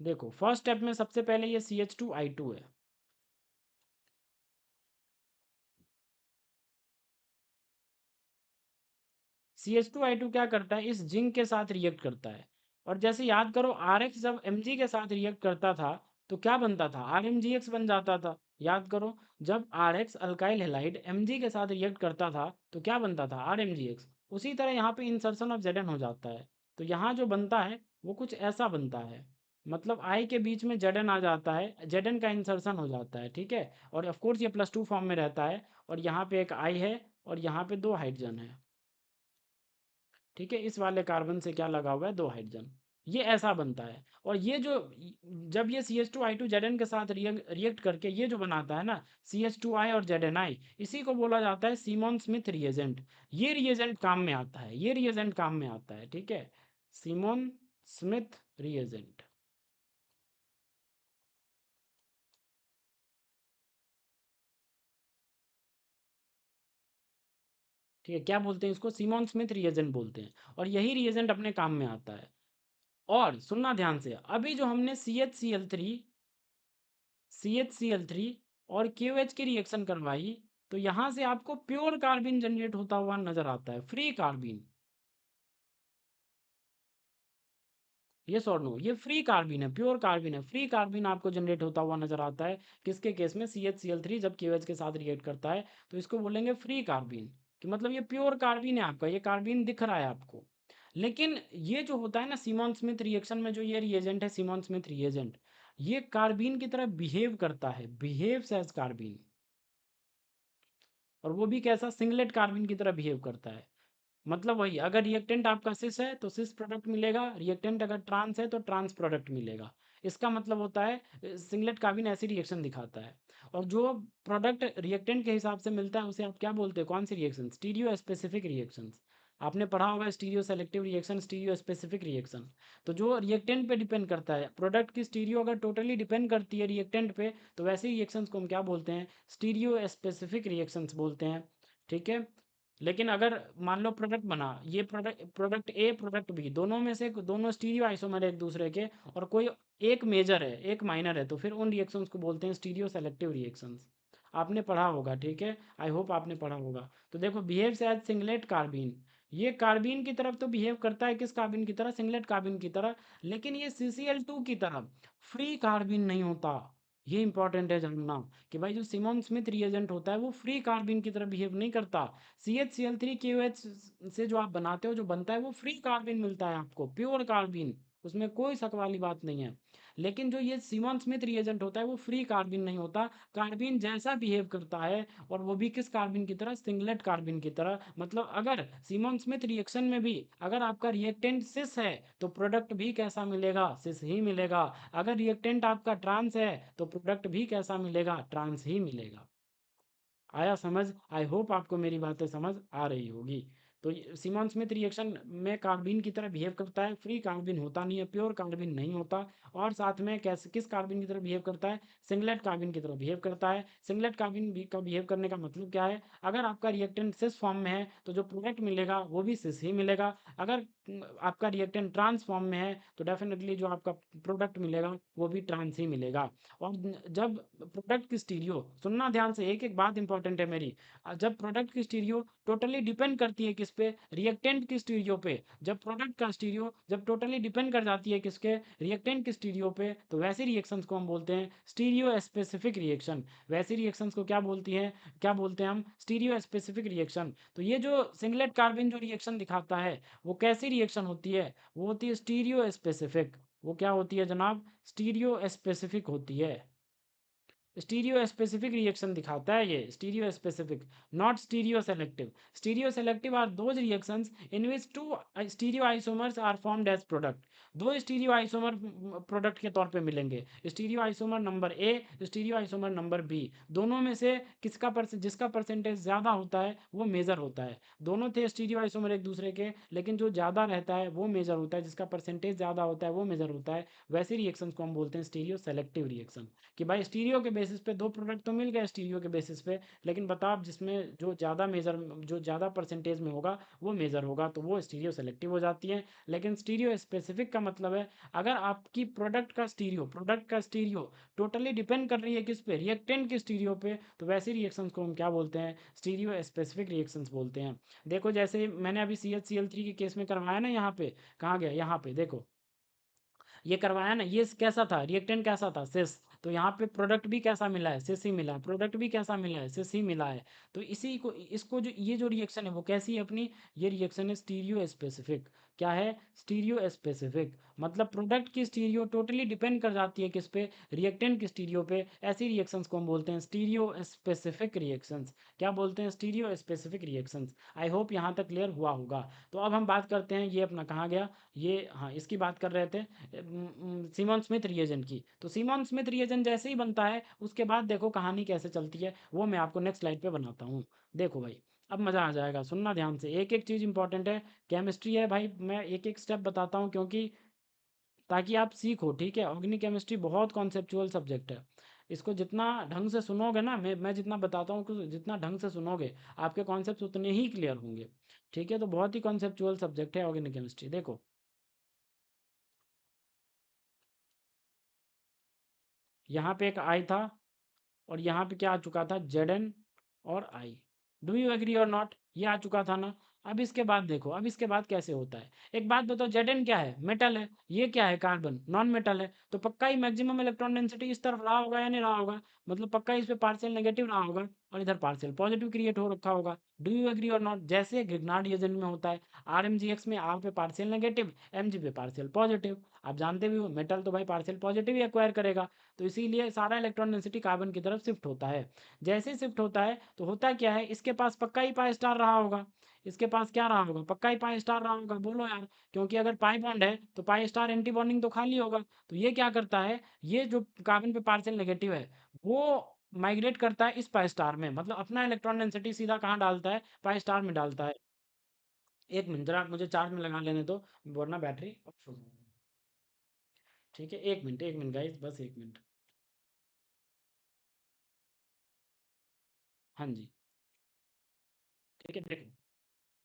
देखो फर्स्ट स्टेप में सबसे पहले ये CH2I2 है। CH2I2 क्या करता है, इस जिंक के साथ रिएक्ट करता है। और जैसे याद करो, RX जब Mg के साथ रिएक्ट करता था तो क्या बनता था, RMgX बन जाता था। याद करो, जब RX अल्काइल हैलाइड Mg के साथ रिएक्ट करता था तो क्या बनता था, RMgX। उसी तरह यहाँ पे इंसर्शन ऑफ Zn हो जाता है। तो यहाँ जो बनता है वो कुछ ऐसा बनता है, मतलब I के बीच में Zn आ जाता है, Zn का इंसर्शन हो जाता है। ठीक है, और ऑफ कोर्स ये +2 फॉर्म में रहता है। और यहाँ पे एक I है और यहाँ पे 2 हाइड्रोजन है। ठीक है, इस वाले कार्बन से क्या लगा हुआ है, 2 हाइड्रोजन। ये ऐसा बनता है। और ये जो, जब ये CH2I2 Zn के साथ रिएक्ट करके ये जो बनाता है ना, CH2I और ZnI, इसी को बोला जाता है सीमॉन स्मिथ रिएजेंट। ये रिएजेंट काम में आता है, ये रिएजेंट काम में आता है। ठीक है, सीमॉन स्मिथ रिएजेंट। ठीक है, क्या बोलते हैं इसको, सीमॉन स्मिथ रिएजेंट बोलते हैं। और यही रिएजेंट अपने काम में आता है। और सुनना ध्यान से, अभी जो हमने CH Cl3 और KOH की रिएक्शन करवाई, तो यहाँ से आपको प्योर कार्बिन जनरेट होता हुआ नजर आता है, फ्री कार्बिन। ये और नो, ये फ्री कार्बिन है, प्योर कार्बिन है, फ्री कार्बिन आपको जनरेट होता हुआ नजर आता है। किसके केस में, CH Cl3 जब KOH के साथ रिएक्ट करता है तो इसको बोलेंगे फ्री कार्बिन। कि मतलब ये प्योर कार्बिन है आपका, ये कार्बिन दिख रहा है आपको। लेकिन ये जो होता है ना सीमॉन स्मिथ रिएक्शन में, जो ये रिएजेंट है सीमॉन स्मिथ रिएजेंट, ये कार्बिन की तरह बिहेव करता है, बिहेव्स एज कार्बिन। और वो भी कैसा, सिंगलेट कार्बिन की तरह बिहेव करता है। मतलब वही, अगर रिएक्टेंट आपका सिस है तो सिस प्रोडक्ट मिलेगा, रिएक्टेंट अगर ट्रांस है तो ट्रांस प्रोडक्ट मिलेगा। इसका मतलब होता है सिंगलेट कार्बिन ऐसी रिएक्शन दिखाता है। और जो प्रोडक्ट रिएक्टेंट के हिसाब से मिलता है उसे आप क्या बोलते हैं, कौन सी रिएक्शन, स्टीरियो स्पेसिफिक रिएक्शंस। आपने पढ़ा होगा stereo selective reaction, stereo specific reaction. तो जो रिएक्टेंट पे डिपेंड करता है, प्रोडक्ट की स्टीरियो अगर टोटली डिपेंड करती है रिएक्टेंट पे, तो वैसे रिएक्शंस को हम क्या बोलते हैं, स्टीरियो स्पेसिफिक रिएक्शंस बोलते हैं। ठीक है, लेकिन अगर मान लो प्रोडक्ट बना, ये product product A product B, दोनों में से दोनों स्टीरियो आइसोमर है एक दूसरे के, और कोई एक मेजर है एक माइनर है, तो फिर उन रिएक्शंस को बोलते हैं स्टीरियो सेलेक्टिव रिएक्शंस। आपने पढ़ा होगा, ठीक है, आई होप आपने पढ़ा होगा। तो देखो, बिहेव्स एज सिंगलेट कार्बिन, ये कार्बिन की तरफ तो बिहेव करता है, किस कार्बिन की तरह, सिंगलेट कार्बिन की तरह। लेकिन ये CCl2 की तरह फ्री कार्बिन नहीं होता। ये इंपॉर्टेंट है जानना, कि भाई जो सिमोन स्मिथ रिएजेंट होता है वो फ्री कार्बिन की तरह बिहेव नहीं करता। CH Cl3 KOH से जो आप बनाते हो, जो बनता है वो फ्री कार्बिन मिलता है आपको, प्योर कार्बिन, उसमें कोई शक वाली बात नहीं है। लेकिन जो ये सिमोन स्मिथ रिएजेंट होता है वो फ्री कार्बिन नहीं होता, कार्बिन जैसा बिहेव करता है। और वो भी किस कार्बिन की तरह, सिंगलेट कार्बिन की तरह। मतलब अगर सिमोन स्मिथ रिएक्शन में भी अगर आपका रिएक्टेंट सिस है तो प्रोडक्ट भी कैसा मिलेगा, सिस ही मिलेगा। अगर रिएक्टेंट आपका ट्रांस है तो प्रोडक्ट भी कैसा मिलेगा, ट्रांस ही मिलेगा। आया समझ, आई होप आपको मेरी बातें समझ आ रही होगी। तो सिमॉन स्मिथ रिएक्शन में कार्बिन की तरह बिहेव करता है, फ्री कार्बिन होता नहीं है, प्योर कार्बिन नहीं होता, और साथ में कैसे किस कार्बिन की तरह बिहेव करता है, सिंगलेट कार्बिन की तरह बिहेव करता है। सिंगलेट कार्बिन भी का बिहेव करने का मतलब क्या है, अगर आपका रिएक्टेंट सिस फॉर्म में है तो जो प्रोडक्ट मिलेगा वो भी सिस ही मिलेगा। अगर आपका रिएक्टेंट ट्रांस फॉर्म में है तो डेफिनेटली जो आपका प्रोडक्ट मिलेगा वो भी ट्रांस ही मिलेगा। और जब प्रोडक्ट की स्टीरियो, सुनना ध्यान से, एक एक बात इंपॉर्टेंट है मेरी, जब प्रोडक्ट की स्टीरियो टोटली डिपेंड करती है किस पे, रिएक्टेंट की स्टीरियो पे, जब प्रोडक्ट का स्टीरियो जब टोटली डिपेंड कर जाती है किसके, रिएक्टेंट की स्टीरियो पे, तो वैसे रिएक्शंस को हम बोलते हैं स्टीरियो स्पेसिफिक रिएक्शन। वैसी रिएक्शंस को क्या बोलती हैं, क्या बोलते हैं हम, स्टीरियो स्पेसिफिक रिएक्शन। तो ये जो सिंगलेट कार्बन जो रिएक्शन दिखाता है वो कैसी रिएक्शन होती है, वो होती है स्टीरियो स्पेसिफिक। वो क्या होती है जनाब, स्टीरियो स्पेसिफिक होती है। स्टीरियो स्पेसिफिक रिएक्शन दिखाता है ये, stereospecific, not stereoselective. Stereoselective are those reactions in which two stereoisomers are formed as product. दो स्टीरियो आइसोमर प्रोडक्ट के तौर पे मिलेंगे, stereoisomer number A, stereoisomer number B, दोनों में से जिसका परसेंटेज ज़्यादा होता है वो मेजर होता है। दोनों थे स्टीरियो आइसोमर एक दूसरे के, लेकिन जो ज़्यादा रहता है वो मेजर होता है, जिसका परसेंटेज ज़्यादा होता है वो मेजर होता है। वैसे रिएक्शंस को हम बोलते हैं स्टीरियो सेलेक्टिव रिएक्शन। कि भाई स्टीरियो के बेसिस पे दो प्रोडक्ट तो मिल गए स्टीरियो के बेसिस पे, लेकिन बता आप जिसमें जो ज़्यादा परसेंटेज में होगा वो मेजर होगा, तो वो स्टीरियो सेलेक्टिव हो जाती है। लेकिन स्टीरियो स्पेसिफिक का मतलब है अगर आपकी प्रोडक्ट का स्टीरियो टोटली डिपेंड कर रही है किस पे, रिएक्टेंट के स्टीरियो पे, तो वैसी रिएक्शंस को हम क्या बोलते हैं, स्टीरियो स्पेसिफिक रिएक्शंस बोलते हैं। देखो जैसे मैंने अभी CH Cl3 के केस में करवाया ना, यहाँ पे कहाँ गया, यहाँ पे देखो ये करवाया ना, ये कैसा था, रिएक्टेंट कैसा था, सिस। तो यहाँ पे प्रोडक्ट भी कैसा मिला है, सिस ही मिला है, प्रोडक्ट भी कैसा मिला है, सिस ही मिला है। तो इसी को इसको जो ये जो रिएक्शन है वो कैसी है अपनी, ये रिएक्शन है स्टीरियो स्पेसिफिक। क्या है, स्टीरियो स्पेसिफिक, मतलब प्रोडक्ट की स्टीरियो टोटली डिपेंड कर जाती है किस पे, रिएक्टेंट की स्टीरियो पे। ऐसी रिएक्शंस को हम बोलते हैं स्टीरियो स्पेसिफिक रिएक्शंस। क्या बोलते हैं, स्टीरियो स्पेसिफिक रिएक्शंस। आई होप यहाँ तक क्लियर हुआ होगा। तो अब हम बात करते हैं, ये अपना कहाँ गया, ये हाँ इसकी बात कर रहे थे, सिमॉन स्मिथ रिएजेंट की। तो सिमॉन स्मिथ रिएजेंट जैसे ही बनता है उसके बाद देखो कहानी कैसे चलती है, वो मैं आपको नेक्स्ट स्लाइड पे बनाता हूँ। देखो भाई अब मज़ा आ जाएगा, सुनना ध्यान से, एक एक चीज़ इंपॉर्टेंट है। केमिस्ट्री है भाई, मैं एक एक स्टेप बताता हूँ क्योंकि ताकि आप सीखो, ठीक है। ऑर्गेनिक केमिस्ट्री बहुत कॉन्सेप्चुअल सब्जेक्ट है। इसको जितना ढंग से सुनोगे ना, मैं जितना बताता हूँ कि जितना ढंग से सुनोगे आपके कॉन्सेप्ट उतने ही क्लियर होंगे, ठीक है। तो बहुत ही कॉन्सेप्चुअल सब्जेक्ट है ऑर्गेनिक केमिस्ट्री। देखो यहाँ पे एक आई था और यहाँ पे क्या आ चुका था, जेड और आई। Do you agree or not, ये आ चुका था ना। अब इसके बाद देखो, अब इसके बाद कैसे होता है, एक बात बताओ, जेड क्या है, मेटल है, ये क्या है, कार्बन, नॉन मेटल है। तो पक्का ही मैक्सिमम इलेक्ट्रॉन डेंसिटी इस तरफ रहा होगा या नहीं रहा होगा, मतलब पक्का इस पे पार्शियल नेगेटिव रहा होगा और इधर पार्शियल पॉजिटिव क्रिएट हो रखा होगा। Do you agree or not, जैसे ग्रिग्नार्ड रिएजेंट में होता है, RMgx में आर पे पार्शियल नेगेटिव, Mg पे पार्शियल पॉजिटिव। आप जानते भी हो मेटल तो भाई पार्शियल पॉजिटिव ही एक्वायर करेगा, तो इसीलिए सारा इलेक्ट्रॉन डेंसिटी कार्बन की तरफ शिफ्ट होता है। जैसे शिफ्ट होता है तो होता क्या है, इसके पास पक्का ही पाई स्टार रहा होगा, इसके पास क्या रहा होगा, पक्का ही पाई स्टार रहा होगा, बोलो यार। क्योंकि अगर पाई बॉन्ड है तो पाई स्टार एंटी बॉन्डिंग तो खाली होगा। तो ये क्या करता है, ये जो कार्बन पे पार्शियल नेगेटिव है वो माइग्रेट करता है इस पाई स्टार में, मतलब अपना इलेक्ट्रॉन डेंसिटी सीधा कहाँ डालता है, पाई स्टार में डालता है। एक मिनट जरा मुझे चार्ज में लगा लेने दो, वरना बैटरी ऑफ हो जाएगी। ठीक है, एक मिनट गाइस, बस एक मिनट। हाँ जी, ठीक है। देखो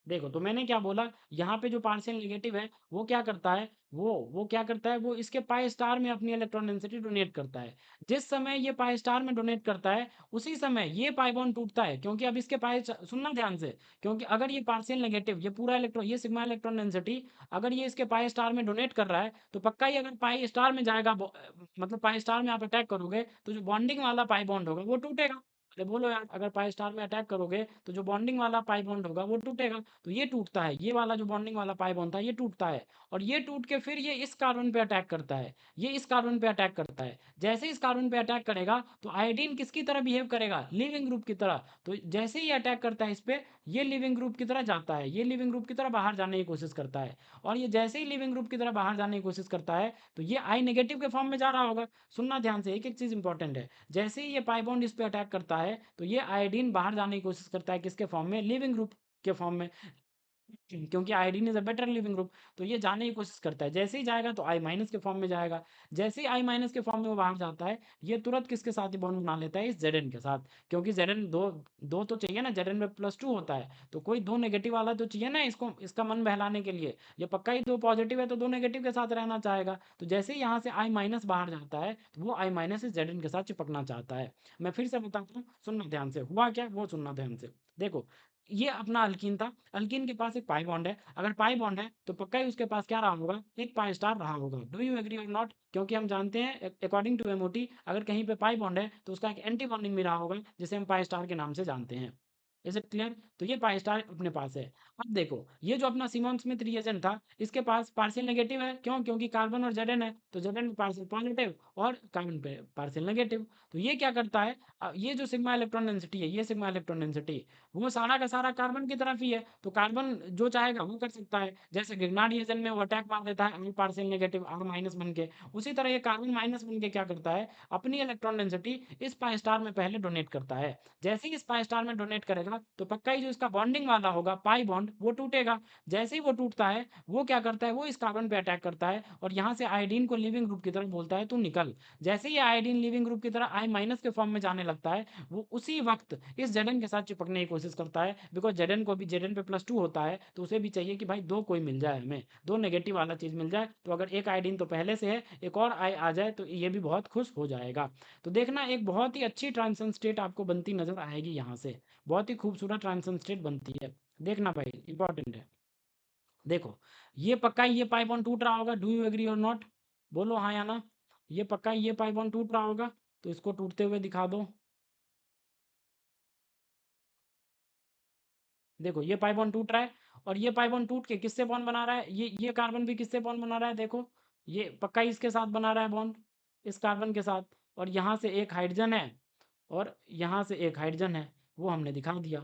देखो तो मैंने क्या बोला, यहाँ पे जो पार्शियल नेगेटिव है वो क्या करता है, वो क्या करता है, वो इसके पाई स्टार में अपनी इलेक्ट्रॉन डेंसिटी डोनेट करता है। जिस समय ये पाई स्टार में डोनेट करता है उसी समय ये पाई बॉन्ड टूटता है, क्योंकि अब इसके सुनना ध्यान से, क्योंकि अगर ये पार्शियल नेगेटिव, ये पूरा इलेक्ट्रॉन, ये सिग्मा इलेक्ट्रॉन डेंसिटी अगर ये इसके पाई स्टार में डोनेट कर रहा है तो पक्का ही अगर पाई स्टार में जाएगा, मतलब पाई स्टार में आप अटैक करोगे तो जो बॉन्डिंग वाला पाई बॉन्ड होगा वो टूटेगा। अरे बोलो यार, अगर पाई स्टार में अटैक करोगे तो जो बॉन्डिंग वाला पाई बॉन्ड होगा वो टूटेगा। तो ये टूटता है, ये वाला जो बॉन्डिंग वाला पाई बॉन्ड था ये टूटता है, और ये टूट के फिर ये इस कार्बन पे अटैक करता है, ये इस कार्बन पे अटैक करता है। जैसे इस कार्बन पे अटैक करेगा तो आयोडीन किसकी तरह बिहेव करेगा, लिविंग ग्रुप की तरह। तो जैसे ही अटैक करता है इस पे, ये लिविंग ग्रुप की तरह जाता है, ये लिविंग ग्रुप की तरह बाहर जाने की कोशिश करता है। और ये जैसे ही लिविंग ग्रुप की तरह बाहर जाने की कोशिश करता है तो ये आई नेगेटिव के फॉर्म में जा रहा होगा। सुनना ध्यान से, एक एक चीज इंपॉर्टेंट है। जैसे ही ये पाई बॉन्ड इस पे अटैक करता है तो ये आयोडीन बाहर जाने की कोशिश करता है किसके फॉर्म में, लिविंग ग्रुप के फॉर्म में। क्योंकि iodine is a better leaving group. तो ये जाने की कोशिश करता है, जैसे ही जाएगा तो आई माइनस के फॉर्म में जाएगा। जैसे ही आई माइनस के फॉर्म में वो बाहर जाता है, ये तुरंत किसके साथ ही बॉन्ड बना लेता है, इस जेड के साथ। क्योंकि जेड दो दो तो चाहिए ना, जेड में +2 होता है, तो कोई दो नेगेटिव वाला तो चाहिए ना इसको, इसका मन बहलाने के लिए। ये पक्का ही दो पॉजिटिव है तो दो नेगेटिव के साथ रहना चाहेगा। तो जैसे ही यहाँ से आई माइनस बाहर जाता है, तो वो आई माइनस इस जेड के साथ चिपकना चाहता है। मैं फिर से बताता हूँ, सुनना ध्यान से, हुआ क्या वो सुनना ध्यान से। देखो, ये अपना अल्कीन था, अल्कीन के पास एक पाई बॉन्ड है। अगर पाई बॉन्ड है तो पक्का ही उसके पास क्या रहा होगा, एक पाई स्टार रहा होगा। Do you agree or not? क्योंकि हम जानते हैं अकॉर्डिंग टू एमओटी, अगर कहीं पे पाई बॉन्ड है तो उसका एक एंटी बॉन्डिंग भी रहा होगा, जिसे हम पाई स्टार के नाम से जानते हैं। Is it clear? तो ये पाई स्टार अपने पास है। अब देखो, ये जो अपना सिमोन स्मिथ रिएजेंट था, इसके पास पार्शियल नेगेटिव है। क्यों? क्योंकि कार्बन और जेडन है, तो जेडन पे पार्शियल पॉजिटिव और कार्बन पे पार्शियल नेगेटिव। तो ये क्या करता है, ये जो सिग्मा इलेक्ट्रॉन डेंसिटी है, ये सिग्मा इलेक्ट्रॉन डेंसिटी, वो सारा का सारा कार्बन की तरफ ही है। तो कार्बन जो चाहेगा वो कर सकता है। जैसे ग्रिग्नार्ड रिएजन में वो अटैक मार देता है, पार्शियल नेगेटिव आर माइनस बन के, उसी तरह ये कार्बन माइनस बन के क्या करता है, अपनी इलेक्ट्रॉन डेंसिटी इस पाई स्टार में पहले डोनेट करता है। जैसे ही इस पाई स्टार में डोनेट करेगा, तो पक्का ही जो इसका बॉन्डिंग वाला होगा पाई बॉन्ड, वो टूटेगा। जैसे ही वो टूटता है, वो क्या करता है, वो इस कार्बन पे अटैक करता है और यहाँ से आयोडीन को लिविंग ग्रुप की तरफ बोलता है तू निकल। जैसे ही आयोडीन लिविंग ग्रुप की तरह आई माइनस के फॉर्म में जाने लगता है, वो उसी वक्त इस जेडन के साथ चिपकने की कोशिश करता है। बिकॉज जेडन को भी, जेडन पे +2 होता है, तो उसे भी चाहिए कि भाई दो कोई मिल जाए, हमें दो नेगेटिव वाला चीज़ मिल जाए। तो अगर एक आयोडीन तो पहले से है, एक और आई आ जाए तो ये भी बहुत खुश हो जाएगा। तो देखना, एक बहुत ही अच्छी ट्रांजिशन स्टेट आपको बनती नजर आएगी यहाँ से। बहुत ही खूबसूरत ट्रांजिशन स्टेट बनती है। देखना भाई, इंपॉर्टेंट है। देखो, ये पक्का ही ये पाई बॉन्ड टूट रहा होगा। Do you agree or not? बोलो हाँ या ना। ये पक्का ही ये पाई बॉन्ड टूट रहा होगा, तो इसको टूटते हुए दिखा दो। देखो, ये पाई बॉन्ड टूट रहा है, और ये पाई बॉन्ड टूट के किससे बॉन्ड बना रहा है, ये कार्बन भी किससे बॉन्ड बना रहा है, देखो, ये पक्का ही इसके साथ बना रहा है बॉन्ड, इस कार्बन के साथ। और यहाँ से एक हाइड्रोजन है, और यहाँ से एक हाइड्रोजन है, वो हमने दिखा दिया,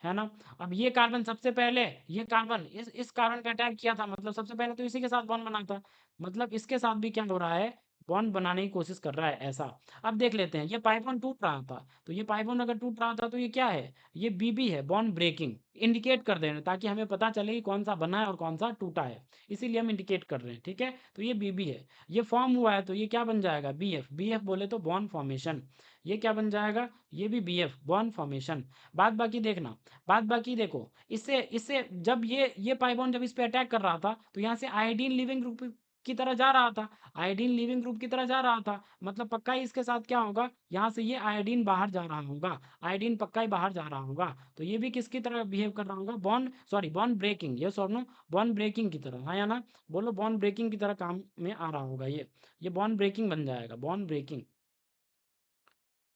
है ना। अब ये कार्बन सबसे पहले, ये कार्बन इस कार्बन पे अटैक किया था, मतलब सबसे पहले तो इसी के साथ बॉन्ड बना था। मतलब इसके साथ भी क्या हो रहा है, बॉन्ड बनाने की कोशिश कर रहा है, ऐसा। अब देख लेते हैं, ये पाई बॉन्ड टूट रहा था, तो ये पाई बॉन्ड अगर टूट रहा था तो ये क्या है, ये बीबी है, बॉन्ड ब्रेकिंग। इंडिकेट कर दे रहे हैं ताकि हमें पता चले कि कौन सा बना है और कौन सा टूटा है, इसीलिए हम इंडिकेट कर रहे हैं, ठीक है। तो ये बीबी है, ये फॉर्म हुआ है, तो ये क्या बन जाएगा, बीएफ। बीएफ बोले तो बॉन्ड फॉर्मेशन। ये क्या बन जाएगा, ये भी बीएफ, बॉन्ड फॉर्मेशन। बात बाकी देखना, बात बाकी देखो, इससे इससे जब ये पाई बॉन्ड जब इस पे अटैक कर रहा था, तो यहाँ से आयोडीन लिविंग ग्रुप की तरह जा रहा था, आयोडीन लिविंग ग्रुप की तरह जा रहा था। मतलब पक्का ही इसके साथ क्या होगा, यहाँ से ये आयोडीन बाहर जा रहा होगा, आयोडीन पक्का ही बाहर जा रहा होगा। तो ये भी किसकी तरह बिहेव कर रहा होगा, बॉन्ड, सॉरी बॉन्ड ब्रेकिंग, ये और नो, बॉन्ड ब्रेकिंग की तरह, हाँ या ना। बोलो, बॉन्ड ब्रेकिंग की तरह काम में आ रहा होगा ये बॉन्ड ब्रेकिंग बन जाएगा, बॉन्ड ब्रेकिंग,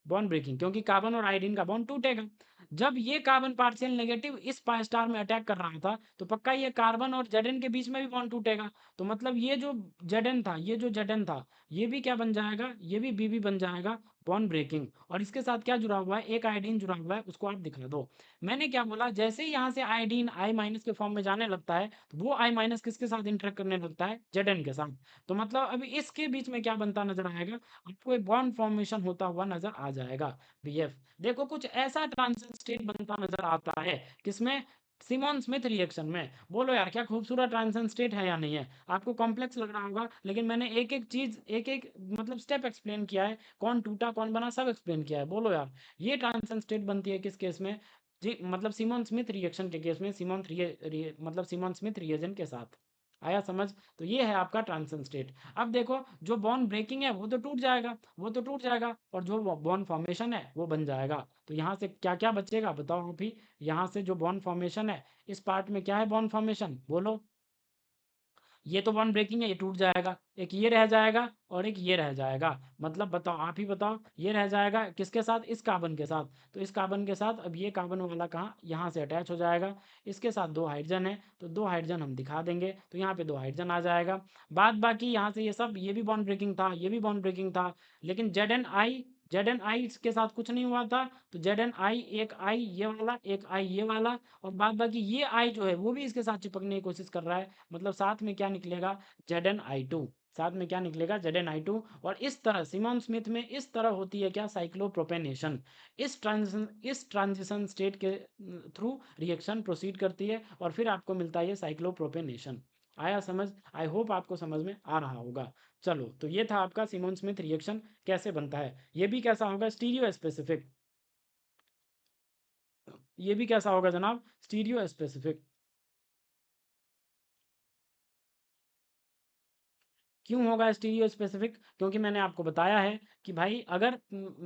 बॉन्ड ब्रेकिंग, क्योंकि कार्बन और आयोडीन का बॉन्ड टूटेगा। जब ये कार्बन पार्शियल नेगेटिव इस पाई स्टार में अटैक कर रहा था, तो पक्का ये कार्बन और जेडन के बीच में भी बॉन्ड टूटेगा। तो मतलब ये जो जेडन था, ये जो जेडन था, ये भी क्या बन जाएगा, ये भी बीबी बन जाएगा, बॉन्ड ब्रेकिंग। और इसके साथ क्या जुड़ा हुआ है, एक आयोडीन जुड़ा हुआ है, उसको आप दिखा दो। मैंने क्या बोला, जैसे ही यहाँ से आयोडीन आई माइनस के फॉर्म में जाने लगता है, तो वो आई माइनस किसके साथ इंटरेक्ट करने लगता है, जेडन के साथ। तो मतलब अभी इसके बीच में क्या बनता नजर आएगा, आपको एक बॉन्ड फॉर्मेशन होता हुआ नजर आ जाएगा, बीएफ। देखो, कुछ ऐसा ट्रांजिशन स्टेट बनता नजर आता है, किसमें, सिमोन स्मिथ रिएक्शन में। बोलो यार, क्या खूबसूरत ट्रांजिशन स्टेट है या नहीं है। आपको कॉम्प्लेक्स लग रहा होगा, लेकिन मैंने एक एक चीज, एक एक मतलब स्टेप एक्सप्लेन किया है, कौन टूटा कौन बना सब एक्सप्लेन किया है। बोलो यार, ये ट्रांजिशन स्टेट बनती है किस केस में, जी मतलब सिमोन स्मिथ रिएक्शन के केस में, मतलब सिमोन स्मिथ रिएजन के साथ। आया समझ? तो ये है आपका ट्रांजिशन स्टेट। अब देखो, जो बॉन्ड ब्रेकिंग है वो तो टूट जाएगा, वो तो टूट जाएगा, और जो बॉन्ड फॉर्मेशन है वो बन जाएगा। तो यहाँ से क्या क्या बचेगा बताओ अभी। यहाँ से जो बॉन्ड फॉर्मेशन है, इस पार्ट में क्या है, बॉन्ड फॉर्मेशन बोलो। ये तो बॉन्ड ब्रेकिंग है, ये टूट जाएगा, एक ये रह जाएगा और एक ये रह जाएगा। मतलब बताओ, आप ही बताओ, ये रह जाएगा किसके साथ, इस कार्बन के साथ। तो इस कार्बन के साथ अब ये कार्बन वाला कहाँ, यहाँ से अटैच हो जाएगा। इसके साथ दो हाइड्रोजन है, तो दो हाइड्रोजन हम दिखा देंगे, तो यहाँ पे दो हाइड्रोजन आ जाएगा। बाद बाकी यहाँ से ये सब, ये भी बॉन्ड ब्रेकिंग था, ये भी बॉन्ड ब्रेकिंग था, लेकिन जेड एन आई के साथ कुछ नहीं हुआ था। तो जेड एन आई, एक आई ये वाला, एक आई ये वाला, और बाद बाकी ये आई जो है वो भी इसके साथ चिपकने की कोशिश कर रहा है। मतलब साथ में क्या निकलेगा, जेड एन आई टू। साथ में क्या निकलेगा, ZnI2। और इस तरह सिमोन स्मिथ में इस तरह होती है क्या, साइक्लोप्रोपेनेशन। इस ट्रांजिशन स्टेट के थ्रू रिएक्शन प्रोसीड करती है और फिर आपको मिलता है ये साइक्लोप्रोपेनेशन। आया समझ? आई होप आपको समझ में आ रहा होगा। चलो, तो ये था आपका सिमोन स्मिथ रिएक्शन कैसे बनता है। ये भी कैसा होगा, स्टीरियो स्पेसिफिक। ये भी कैसा होगा जनाब, स्टीरियो स्पेसिफिक। क्यों होगा स्टीरियो स्पेसिफिक? क्योंकि मैंने आपको बताया है कि भाई अगर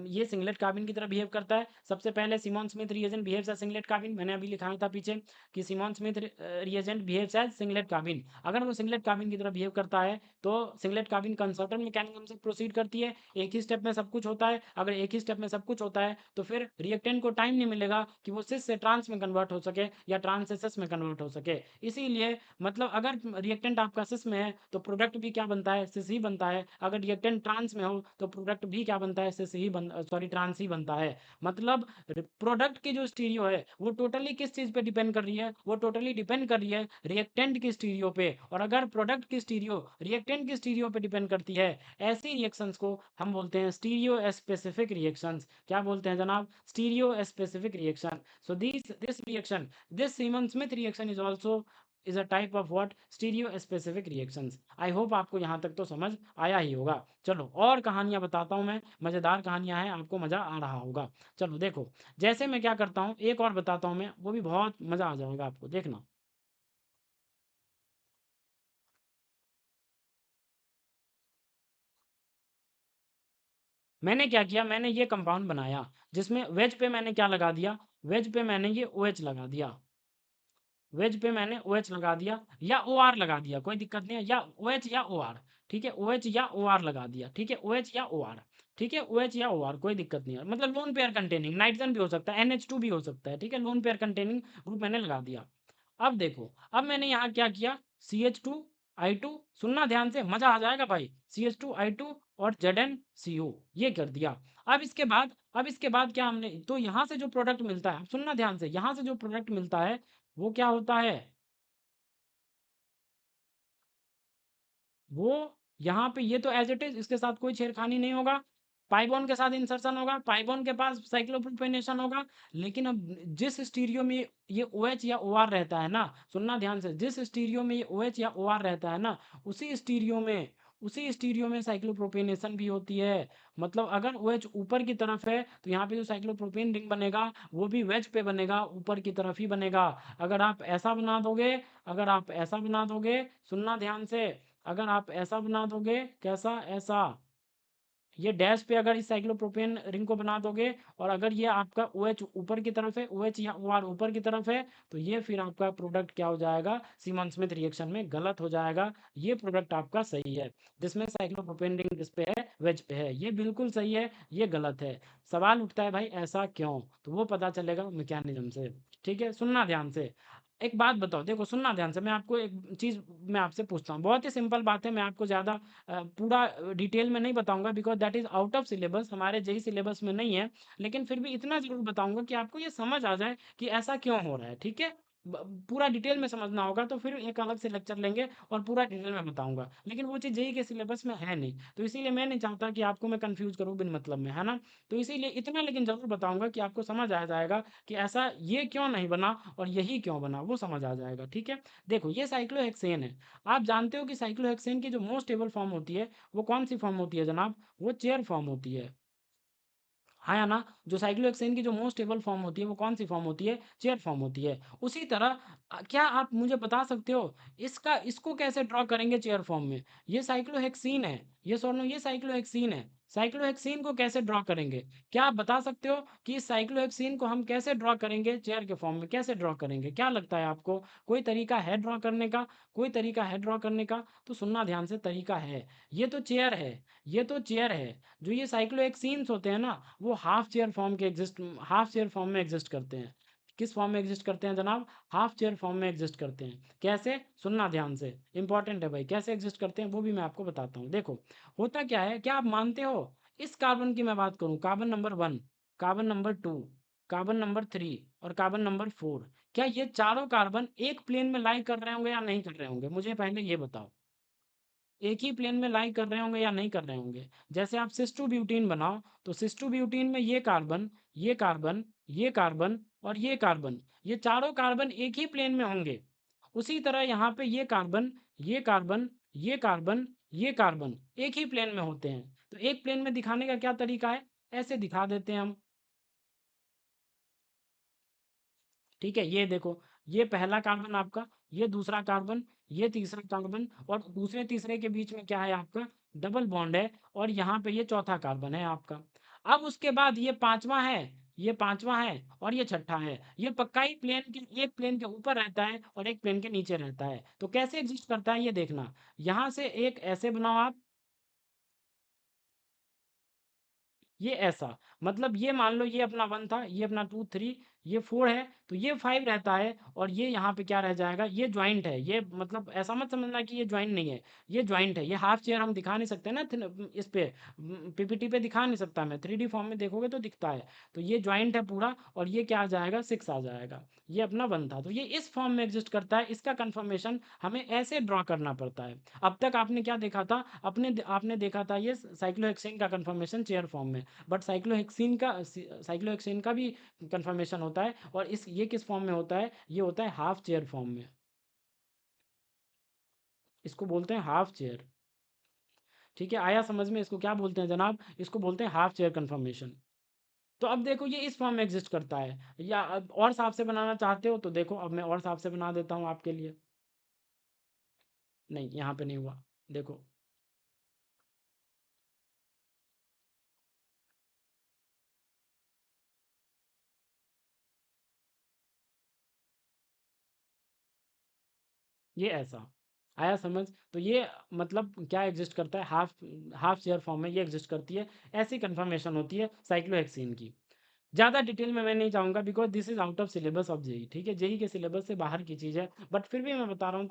ये सिंगलेट कार्बिन की तरह बिहेव करता है। सबसे पहले Simmons Smith reagent behaves as singlet carbene, मैंने अभी लिखा था पीछे कि Simmons Smith reagent behaves as singlet carbene. अगर वो सिंगलेट कार्बिन की तरह बिहेव करता है तो सिंगलेट कार्बिन कंसर्टन मैकेनिज्म से प्रोसीड करती है। एक ही स्टेप में सब कुछ होता है। अगर एक ही स्टेप में सब कुछ होता है तो फिर रिएक्टेंट को टाइम नहीं मिलेगा कि वो सिस से ट्रांस में कन्वर्ट हो सके या ट्रांस से सिस में कन्वर्ट हो सके। इसीलिए मतलब अगर रिएक्टेंट आपका सिस में है तो प्रोडक्ट भी क्या बनता है, सिस ही बनता है। अगर रिएक्टेंट ट्रांस में हो तो प्रोडक्ट भी क्या बनता है, सिस ही सॉरी ट्रांस ही बनता है। मतलब प्रोडक्ट की जो स्टीरियो है वो टोटली किस चीज पे डिपेंड कर रही है, वो टोटली डिपेंड कर रही है रिएक्टेंट की स्टीरियो पे। और अगर प्रोडक्ट की स्टीरियो रिएक्टेंट की स्टीरियो पे डिपेंड करती है, ऐसी रिएक्शंस को हम बोलते हैं स्टीरियो स्पेसिफिक रिएक्शंस। क्या बोलते हैं जनाब, stereo specific reaction. So this reaction, this semen Smith reaction is also is a type of what, stereo specific reactions. I hope आपको यहाँ तक तो समझ आया ही होगा। चलो और कहानियां बताता हूँ मैं, मज़ेदार कहानियां हैं, आपको मज़ा आ रहा होगा। चलो देखो, जैसे मैं क्या करता हूँ, एक और बताता हूँ मैं, वो भी बहुत मज़ा आ जाएगा आपको, देखना। मैंने क्या किया, मैंने ये कंपाउंड बनाया जिसमें वेज पे मैंने क्या लगा दिया, वेज पे मैंने ये OH लगा दिया। वेज पे मैंने OH लगा दिया या OR लगा दिया, कोई दिक्कत नहीं है, या OH या OR। ठीक है, OH या OR लगा दिया, ठीक है, OH या OR। ठीक है, OH या OR कोई दिक्कत नहीं है, मतलब लोन पेयर कंटेनिंग, नाइट्रोजन भी हो सकता है, NH2 भी हो सकता है। ठीक है, लोन पेयर कंटेनिंग ग्रुप मैंने लगा दिया। अब देखो, अब मैंने यहाँ क्या किया, CH2I2, सुनना ध्यान से, मजा आ जाएगा भाई। CH2I2 और ZnCO ये कर दिया। अब इसके बाद क्या हमने, तो यहाँ से जो प्रोडक्ट मिलता है, सुनना ध्यान से, यहाँ से जो प्रोडक्ट मिलता है वो क्या होता है, वो यहाँ पे ये तो एज इट इज, इसके साथ कोई छेड़खानी नहीं होगा। पाइबॉन के साथ इंसर्शन होगा, पाइबॉन के पास साइक्लोप्रोपेनेशन होगा। लेकिन अब जिस स्टीरियो में ये OH या OR रहता है ना, सुनना ध्यान से, जिस स्टीरियो में ये OH या OR रहता है ना, उसी स्टीरियो में साइक्लोप्रोपेनेशन भी होती है। मतलब अगर OH ऊपर की तरफ है तो यहाँ पे जो साइक्लोप्रोपेन रिंग बनेगा वो भी वेज पे बनेगा, ऊपर की तरफ ही बनेगा। अगर आप ऐसा बना दोगे, अगर आप ऐसा बना दोगे, सुनना ध्यान से, अगर आप ऐसा बना दोगे, कैसा, ऐसा, ये डैश पे अगर इस साइक्लोप्रोपेन रिंग को बना दोगे, और अगर ये आपका OH ऊपर की तरफ है, OH या OR ऊपर की तरफ है, तो ये फिर आपका प्रोडक्ट क्या हो जाएगा, सीमन स्मिथ रिएक्शन में गलत हो जाएगा। ये प्रोडक्ट आपका सही है, जिसमें साइक्लोप्रोपेन रिंग किस पे है, वेज पे है, ये बिल्कुल सही है, ये गलत है। सवाल उठता है भाई ऐसा क्यों, तो वो पता चलेगा मैकेनिज्म से। ठीक है, सुनना ध्यान से। एक बात बताओ, देखो सुनना ध्यान से, मैं आपको एक चीज़ मैं आपसे पूछता हूँ, बहुत ही सिंपल बात है, मैं आपको ज़्यादा पूरा डिटेल में नहीं बताऊंगा because that is out of syllabus, हमारे जेई सिलेबस में नहीं है। लेकिन फिर भी इतना जरूर बताऊंगा कि आपको ये समझ आ जाए कि ऐसा क्यों हो रहा है। ठीक है, पूरा डिटेल में समझना होगा तो फिर एक अलग से लेक्चर लेंगे और पूरा डिटेल में बताऊंगा, लेकिन वो चीज़ जेई के सिलेबस में है नहीं, तो इसीलिए मैं नहीं चाहता कि आपको मैं कंफ्यूज करूँ बिन मतलब में, है ना। तो इसीलिए इतना लेकिन जरूर बताऊंगा कि आपको समझ आ जाएगा कि ऐसा ये क्यों नहीं बना और यही क्यों बना, वो समझ आ जाएगा। ठीक है, देखो ये साइक्लोहेक्सेन है। आप जानते हो कि साइक्लोहेक्सेन की जो मोस्ट स्टेबल फॉर्म होती है वो कौन सी फॉर्म होती है जनाब, वो चेयर फॉर्म होती है। हाँ या ना, जो साइक्लोहेक्सेन की जो मोस्ट स्टेबल फॉर्म होती है वो कौन सी फॉर्म होती है, चेयर फॉर्म होती है। उसी तरह क्या आप मुझे बता सकते हो इसको कैसे ड्रॉ करेंगे चेयर फॉर्म में, ये साइक्लोहेक्सीन है, ये सोनो ये साइक्लोहेक्सीन है, साइक्लोहेक्सीन को कैसे ड्रॉ करेंगे, क्या आप बता सकते हो कि इस साइक्लोहेक्सीन को हम कैसे ड्रॉ करेंगे, चेयर के फॉर्म में कैसे ड्रॉ करेंगे, क्या लगता है आपको, कोई तरीका है ड्रॉ करने का, कोई तरीका है ड्रॉ करने का, तो सुनना ध्यान से, तरीका है। ये तो चेयर है, ये तो चेयर है। जो ये साइक्लोहेक्सीन्स होते हैं ना, वो हाफ चेयर फॉर्म में एग्जिस्ट करते हैं। किस फॉर्म में एग्जिस्ट करते हैं जनाब, हाफ चेयर फॉर्म में एग्जिस्ट करते हैं। कैसे, सुनना ध्यान से, इंपॉर्टेंट है भाई, कैसे एग्जिस्ट करते हैं वो भी मैं आपको बताता हूँ। देखो होता क्या है, क्या आप मानते हो, इस कार्बन की मैं बात करूँ, carbon number 1, carbon number 2, carbon number 3 और कार्बन नंबर 4, क्या ये चारों कार्बन एक प्लेन में लाई कर रहे होंगे या नहीं कर रहे होंगे, मुझे पहले ये बताओ। एक ही प्लेन में लाई कर रहे होंगे या नहीं कर रहे होंगे। जैसे आप सिस टू ब्यूटीन बनाओ, तो सिस टू ब्यूटीन में ये कार्बन, ये कार्बन, ये कार्बन और ये कार्बन, ये चारों कार्बन एक ही प्लेन में होंगे। उसी तरह यहाँ पे ये कार्बन, ये कार्बन, ये कार्बन, ये कार्बन एक ही प्लेन में होते हैं। तो एक प्लेन में दिखाने का क्या तरीका है, ऐसे दिखा देते हैं हम। ठीक है, ये देखो, ये पहला कार्बन आपका, ये दूसरा कार्बन, ये तीसरा कार्बन और दूसरे तीसरे के बीच में क्या है आपका, डबल बॉन्ड है। और यहाँ पे ये चौथा कार्बन है आपका। अब उसके बाद ये पांचवा है, ये पांचवा है और ये छठा है। ये पक्का ही प्लेन के, एक प्लेन के ऊपर रहता है और एक प्लेन के नीचे रहता है। तो कैसे एग्जिस्ट करता है ये देखना। यहाँ से एक ऐसे बनाओ आप, ये ऐसा, मतलब ये मान लो ये अपना 1 था, ये अपना 2 3, ये 4 है, तो ये 5 रहता है और ये यहाँ पे क्या रह जाएगा, ये जॉइंट है। ये मतलब ऐसा मत समझना कि ये जॉइंट नहीं है, ये जॉइंट है। ये हाफ चेयर हम दिखा नहीं सकते ना इस पे, पीपीटी पे दिखा नहीं सकता मैं, 3D फॉर्म में देखोगे तो दिखता है। तो ये जॉइंट है पूरा और ये क्या आ जाएगा, 6 आ जाएगा। ये अपना 1 था, तो ये इस फॉर्म में एग्जिस्ट करता है। इसका कन्फर्मेशन हमें ऐसे ड्रॉ करना पड़ता है। अब तक आपने क्या देखा था, आपने देखा था ये साइक्लोहेक्सेन का कन्फर्मेशन चेयर फॉर्म में, बट साइक्लोहेक्सेन का भी कंफर्मेशन होता है। और इस ये किस फॉर्म में होता है, ये होता है हाफ चेयर फॉर्म में। इसको बोलते हैं हाफ चेयर। ठीक है, आया समझ में, इसको क्या बोलते हैं जनाब, इसको बोलते हैं हाफ चेयर कंफर्मेशन। तो अब देखो ये इस फॉर्म में एग्जिस्ट करता है। या अब और साफ से बनाना चाहते हो तो देखो, अब मैं और साफ से बना देता हूँ आपके लिए। नहीं, यहाँ पे नहीं हुआ, देखो। ये ऐसा आया समझ। तो ये मतलब क्या एग्जिस्ट करता है, हाफ हाफ चेयर फॉर्म में ये एग्जिस्ट करती है। ऐसी कंफर्मेशन होती है साइक्लोहेक्सीन की। ज़्यादा डिटेल में मैं नहीं जाऊँगा because this is out of syllabus of JEE. ठीक है, जेईई के सिलेबस से बाहर की चीज़ है, बट फिर भी मैं बता रहा हूँ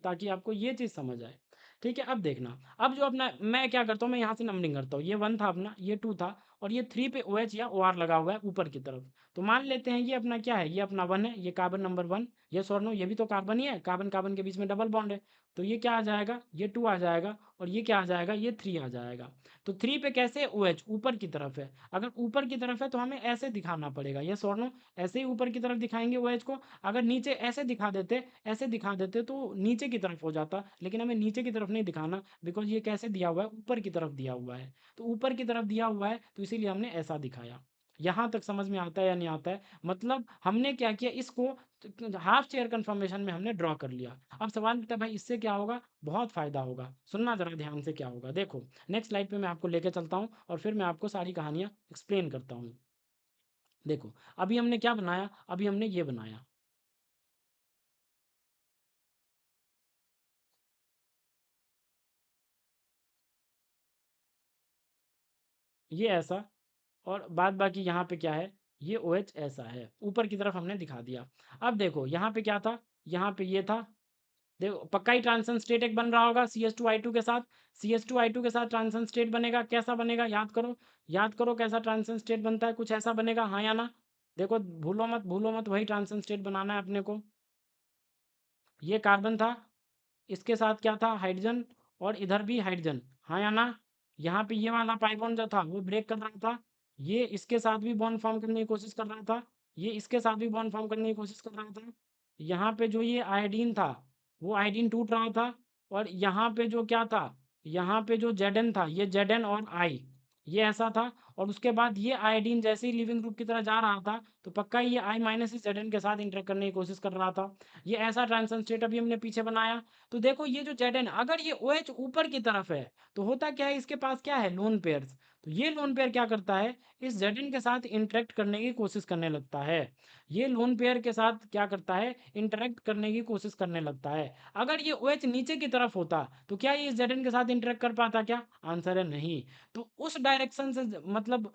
ताकि आपको ये चीज़ समझ आए। ठीक है, अब देखना, अब जो अपना मैं क्या करता हूँ, मैं यहाँ से नंबरिंग करता हूँ। ये 1 था अपना, ये 2 था और ये 3 पे OH या OR लगा हुआ है ऊपर की तरफ। तो मान लेते हैं ये अपना क्या है, ये अपना 1 है, ये carbon number 1। Yes or no, ये भी तो कार्बन ही है, कार्बन कार्बन के बीच में डबल बॉन्ड है। तो ये क्या आ जाएगा, ये 2 आ जाएगा और ये क्या आ जाएगा, ये 3 आ जाएगा। तो 3 पे कैसे, OH ऊपर की तरफ है। अगर ऊपर की तरफ है तो हमें ऐसे दिखाना पड़ेगा, यस और नो, ऐसे ही ऊपर की तरफ दिखाएंगे OH को। अगर नीचे ऐसे दिखा देते तो नीचे की तरफ हो जाता, लेकिन हमें नीचे की तरफ नहीं दिखाना बिकॉज ये कैसे दिया हुआ है, ऊपर की तरफ दिया हुआ है। तो ऊपर की तरफ दिया हुआ है तो इसीलिए हमने ऐसा दिखाया। यहाँ तक समझ में आता है या नहीं आता है, मतलब हमने क्या किया, इसको हाफ चेयर कंफर्मेशन में हमने ड्रॉ कर लिया। अब सवाल उठता है भाई इससे क्या होगा, बहुत फायदा होगा, सुनना जरा ध्यान से क्या होगा। देखो नेक्स्ट स्लाइड पे मैं आपको लेके चलता हूँ और फिर मैं आपको सारी कहानियाँ एक्सप्लेन करता हूँ। देखो अभी हमने क्या बनाया, अभी हमने ये बनाया, ये ऐसा। और बाद बाकी यहाँ पे क्या है, ये OH ऐसा है, ऊपर की तरफ हमने दिखा दिया। अब देखो यहाँ पे क्या था, यहाँ पे ये था। देखो पक्का ही ट्रांसन स्टेट एक बन रहा होगा CH2I2 के साथ। CH2I2 के साथ ट्रांसन स्टेट बनेगा, कैसा बनेगा याद करो, याद करो कैसा ट्रांसन स्टेट बनता है, कुछ ऐसा बनेगा, हाँ या ना। देखो भूलो मत, वही ट्रांसन स्टेट बनाना है अपने को। ये कार्बन था, इसके साथ क्या था, हाइड्रोजन, और इधर भी हाइड्रोजन, हाँ या ना। यहाँ पे ये वाला पाई बॉन्ड जो था वो ब्रेक कर रहा था, ये इसके साथ भी बॉन्ड फॉर्म करने की कोशिश कर रहा था, ये इसके साथ भी बॉन्ड फॉर्म करने की कोशिश कर रहा था। यहाँ पे जो ये आयोडीन था, वो आयोडीन टूट रहा था। और यहाँ पे जो क्या था, यहाँ पे जो Zn था, ये Zn और I, ये ऐसा था। और उसके बाद ये आयोडीन जैसे ही लिविंग ग्रुप की तरह जा रहा था तो पक्का ही ये I माइनस इस Zn के साथ इंटरेक्ट करने की कोशिश कर रहा था। ये ऐसा ट्रांसन स्टेट अभी हमने पीछे बनाया। तो देखो ये जो Zn, अगर ये OH ऊपर की तरफ है तो होता क्या है, इसके पास क्या है, लोन पेयर्स। तो ये लोन पेयर क्या करता है, इस Zn के साथ इंटरेक्ट करने की कोशिश करने लगता है। ये लोन पेयर के साथ क्या करता है, इंटरेक्ट करने की कोशिश करने लगता है। अगर ये OH नीचे की तरफ होता तो क्या ये इस Zn के साथ इंटरेक्ट कर पाता क्या, आंसर है नहीं। तो उस डायरेक्शन से मतलब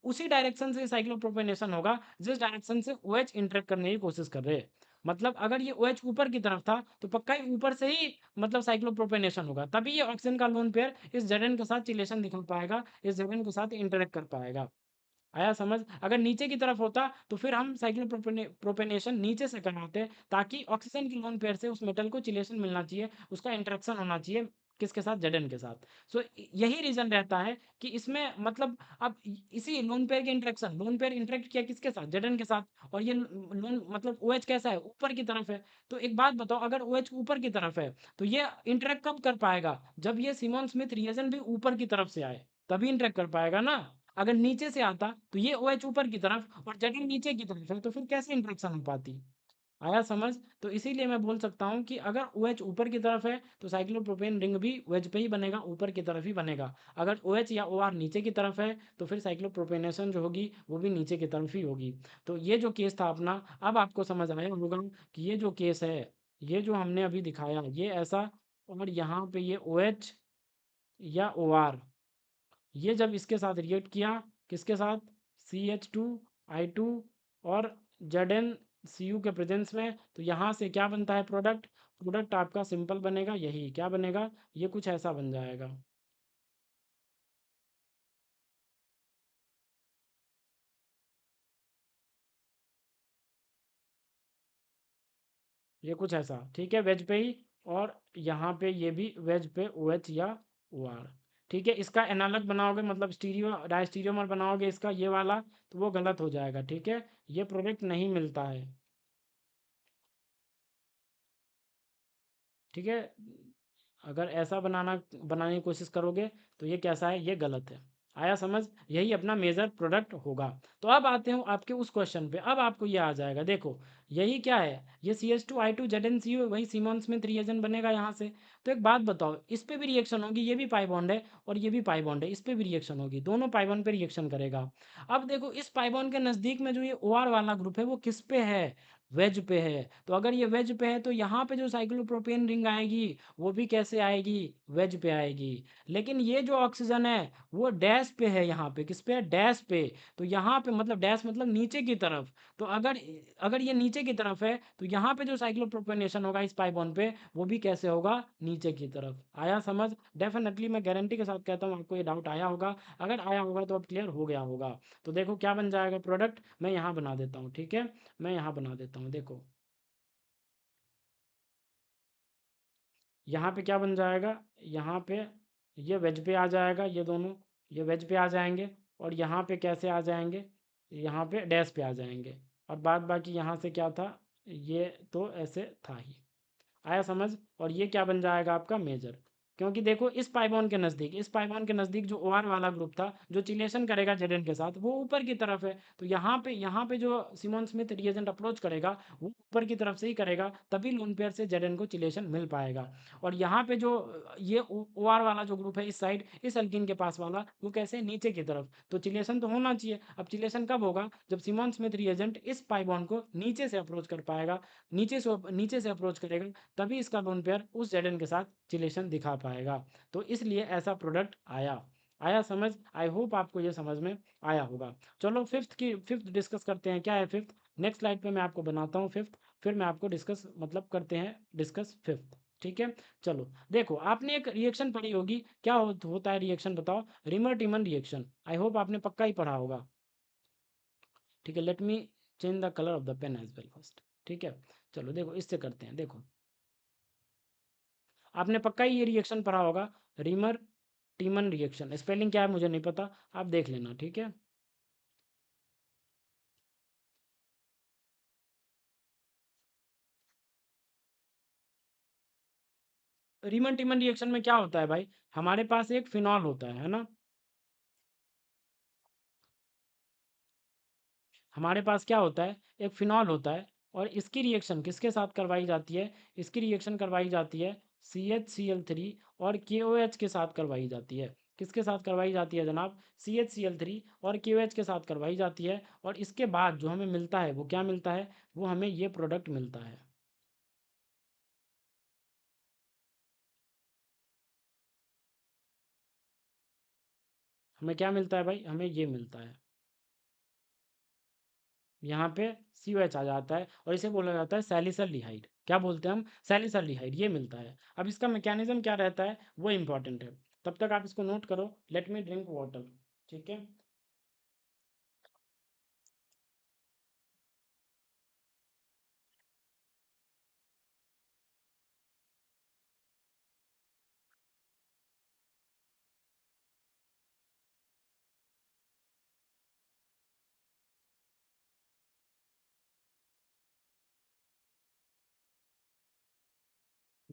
उसी डायरेक्शन से साइक्लोप्रोपेनेशन होगा जिस डायरेक्शन से OH इंटरेक्ट करने की कोशिश कर रहे हैं। मतलब अगर ये OH ऊपर की तरफ था तो पक्का ही ऊपर से ही मतलब साइक्लोप्रोपेनेशन होगा, तभी ये ऑक्सीजन का लोन पेयर इस Zn के साथ चिलेशन दिखा पाएगा, इस Zn के साथ इंटरेक्ट कर पाएगा। आया समझ। अगर नीचे की तरफ होता तो फिर हम साइक्लोप्रोपेनेशन नीचे से करवाते ताकि ऑक्सीजन की लोन पेयर से उस मेटल को चिलेशन मिलना चाहिए, उसका इंटरेक्शन होना चाहिए किसके साथ, जेडन के साथ। सो यही रीजन रहता है कि इसमें मतलब अब इसी लोन पेयर के इंटरेक्शन, लोन पेयर इंटरेक्ट किया किसके साथ, जेडन के साथ, और ये लोन मतलब ओ OH कैसा है, ऊपर की तरफ है। तो एक बात बताओ, अगर ओ OH ऊपर की तरफ है तो ये इंटरेक्ट कब कर पाएगा, जब ये सिमोन स्मिथ रिएजन भी ऊपर की तरफ से आए, तभी इंटरेक्ट कर पाएगा ना। अगर नीचे से आता तो ये ओ OH ऊपर की तरफ और जेडन नीचे की तरफ है, तो फिर कैसे इंटरेक्शन हो पाती। आया समझ। तो इसीलिए मैं बोल सकता हूँ कि अगर ओ OH ऊपर की तरफ है तो साइक्लोप्रोपेन रिंग भी OH पे ही बनेगा, ऊपर की तरफ ही बनेगा। अगर ओ OH या ओ OR नीचे की तरफ है तो फिर साइक्लोप्रोपेनेशन जो होगी वो भी नीचे की तरफ ही होगी। तो ये जो केस था अपना, अब आपको समझ आया होगा कि ये जो केस है, ये जो हमने अभी दिखाया ये ऐसा, और यहाँ पे ये ओ OH या ओ OR, ये जब इसके साथ रिएक्ट किया, किसके साथ, CH2 I2 और ZnCu के प्रेजेंस में, तो यहाँ से क्या बनता है प्रोडक्ट, प्रोडक्ट आपका सिंपल बनेगा, यही क्या बनेगा, ये कुछ ऐसा बन जाएगा। ये कुछ ऐसा, ठीक है, वेज पे ही। और यहाँ पे ये भी वेज पे ओ OH या ओ OR। ठीक है, इसका एनालग बनाओगे मतलब स्टीरियो डायस्टीरियोमर बनाओगे इसका ये वाला, तो वो गलत हो जाएगा। ठीक है, ये प्रोडक्ट नहीं मिलता है। ठीक है, अगर ऐसा बनाने की कोशिश करोगे तो ये कैसा है, ये गलत है। आया समझ, यही अपना मेजर प्रोडक्ट होगा। तो अब आते हैं आपके उस क्वेश्चन पे, अब आपको ये आ जाएगा, देखो यही क्या है, ये CH2I2 ZnCu, वही सिमोन स्मिथ रिएजन बनेगा यहाँ से। तो एक बात बताओ, इस पे भी रिएक्शन होगी, ये भी पाई बॉन्ड है और ये भी पाई बॉन्ड है, इस पे भी रिएक्शन होगी, दोनों पाई बॉन्ड पे रिएक्शन करेगा। अब देखो इस पाई बॉन्ड के नज़दीक में जो ये OR वाला ग्रुप है वो किस पे है, वेज पे है। तो अगर ये वेज पे है तो यहाँ पे जो साइक्लोप्रोपेन रिंग आएगी वो भी कैसे आएगी, वेज पे आएगी। लेकिन ये जो ऑक्सीजन है वो डैश पे है, यहाँ पे किस पे है, डैश पे। तो यहाँ पे मतलब डैश मतलब नीचे की तरफ। तो अगर अगर ये नीचे की तरफ है तो यहाँ पे जो साइक्लोप्रोपेनेशन होगा इस पाई बॉन्ड पे वो भी कैसे होगा, नीचे की तरफ। आया समझ। डेफिनेटली मैं गारंटी के साथ कहता हूँ आपको ये डाउट आया होगा, अगर आया होगा तो अब क्लियर हो गया होगा। तो देखो क्या बन जाएगा प्रोडक्ट, मैं यहाँ बना देता हूँ, ठीक है, मैं यहाँ बना देता हूँ, देखो यहाँ पे क्या बन जाएगा, यहाँ पे ये वेज पे आ जाएगा, ये दोनों ये वेज पे आ जाएंगे, और यहाँ पे कैसे आ जाएंगे, यहाँ पे डैश पे आ जाएंगे, और बाद बाकी यहाँ से क्या था, ये तो ऐसे था ही। आया समझ। और ये क्या बन जाएगा आपका मेजर, क्योंकि देखो इस पाइबॉन के नज़दीक, इस पाइबॉन के नज़दीक जो OR वाला ग्रुप था जो चिलेशन करेगा जेडन के साथ वो ऊपर की तरफ है। तो यहाँ पे जो सिमोन स्मिथ रिएजेंट अप्रोच करेगा वो ऊपर की तरफ से ही करेगा, तभी लोन पेयर से जेडन को चिलेशन मिल पाएगा। और यहाँ पे जो ये OR वाला जो ग्रुप है इस साइड, इस अल्किन के पास वाला, वो कैसे, नीचे की तरफ। तो चिलेशन तो होना चाहिए। अब चिलेशन कब होगा, जब सिमोन स्मिथ रिएजेंट इस पाइबॉन को नीचे से अप्रोच कर पाएगा, नीचे से अप्रोच करेगा, तभी इसका लोन पेयर उस जेडन के साथ चिलेशन दिखा पाएगा। तो इसलिए ऐसा प्रोडक्ट आया। आया समझ। आई होप आपको ये समझ में आया होगा। चलो फिफ्थ डिस्कस करते हैं, क्या है फिफ्थ, नेक्स्ट स्लाइड पे मैं आपको बनाता हूँ फिफ्थ, फिर मैं आपको डिस्कस मतलब करते हैं डिस्कस फिफ्थ। ठीक है, चलो देखो आपने एक रिएक्शन पढ़ी होगी, क्या होता है रिएक्शन बताओ, Reimer Tiemann reaction, I hope आपने पक्का ही पढ़ा होगा। ठीक है, let me change the colour of the pen as well first. ठीक है, चलो देखो इससे करते हैं, देखो आपने पक्का ही ये रिएक्शन पढ़ा होगा, रीमर टीमन रिएक्शन, स्पेलिंग क्या है मुझे नहीं पता, आप देख लेना, ठीक है। रीमन टीमन रिएक्शन में क्या होता है भाई, हमारे पास एक फिनॉल होता है ना, हमारे पास क्या होता है, एक फिनॉल होता है, और इसकी रिएक्शन किसके साथ करवाई जाती है, इसकी रिएक्शन करवाई जाती है CHCl3 और KOH के साथ करवाई जाती है। किसके साथ करवाई जाती है जनाब, CHCl3 और KOH के साथ करवाई जाती है। और इसके बाद जो हमें मिलता है वो क्या मिलता है, वो हमें ये प्रोडक्ट मिलता है। हमें क्या मिलता है भाई, हमें ये मिलता है, यहाँ पे COH आ जाता है, और इसे बोला जाता है सैलिसल्डिहाइड, क्या बोलते हैं हम, सैलिसल्डिहाइड, ये मिलता है। अब इसका मैकेनिज्म क्या रहता है वो इंपॉर्टेंट है, तब तक आप इसको नोट करो, लेट मी ड्रिंक वाटर। ठीक है,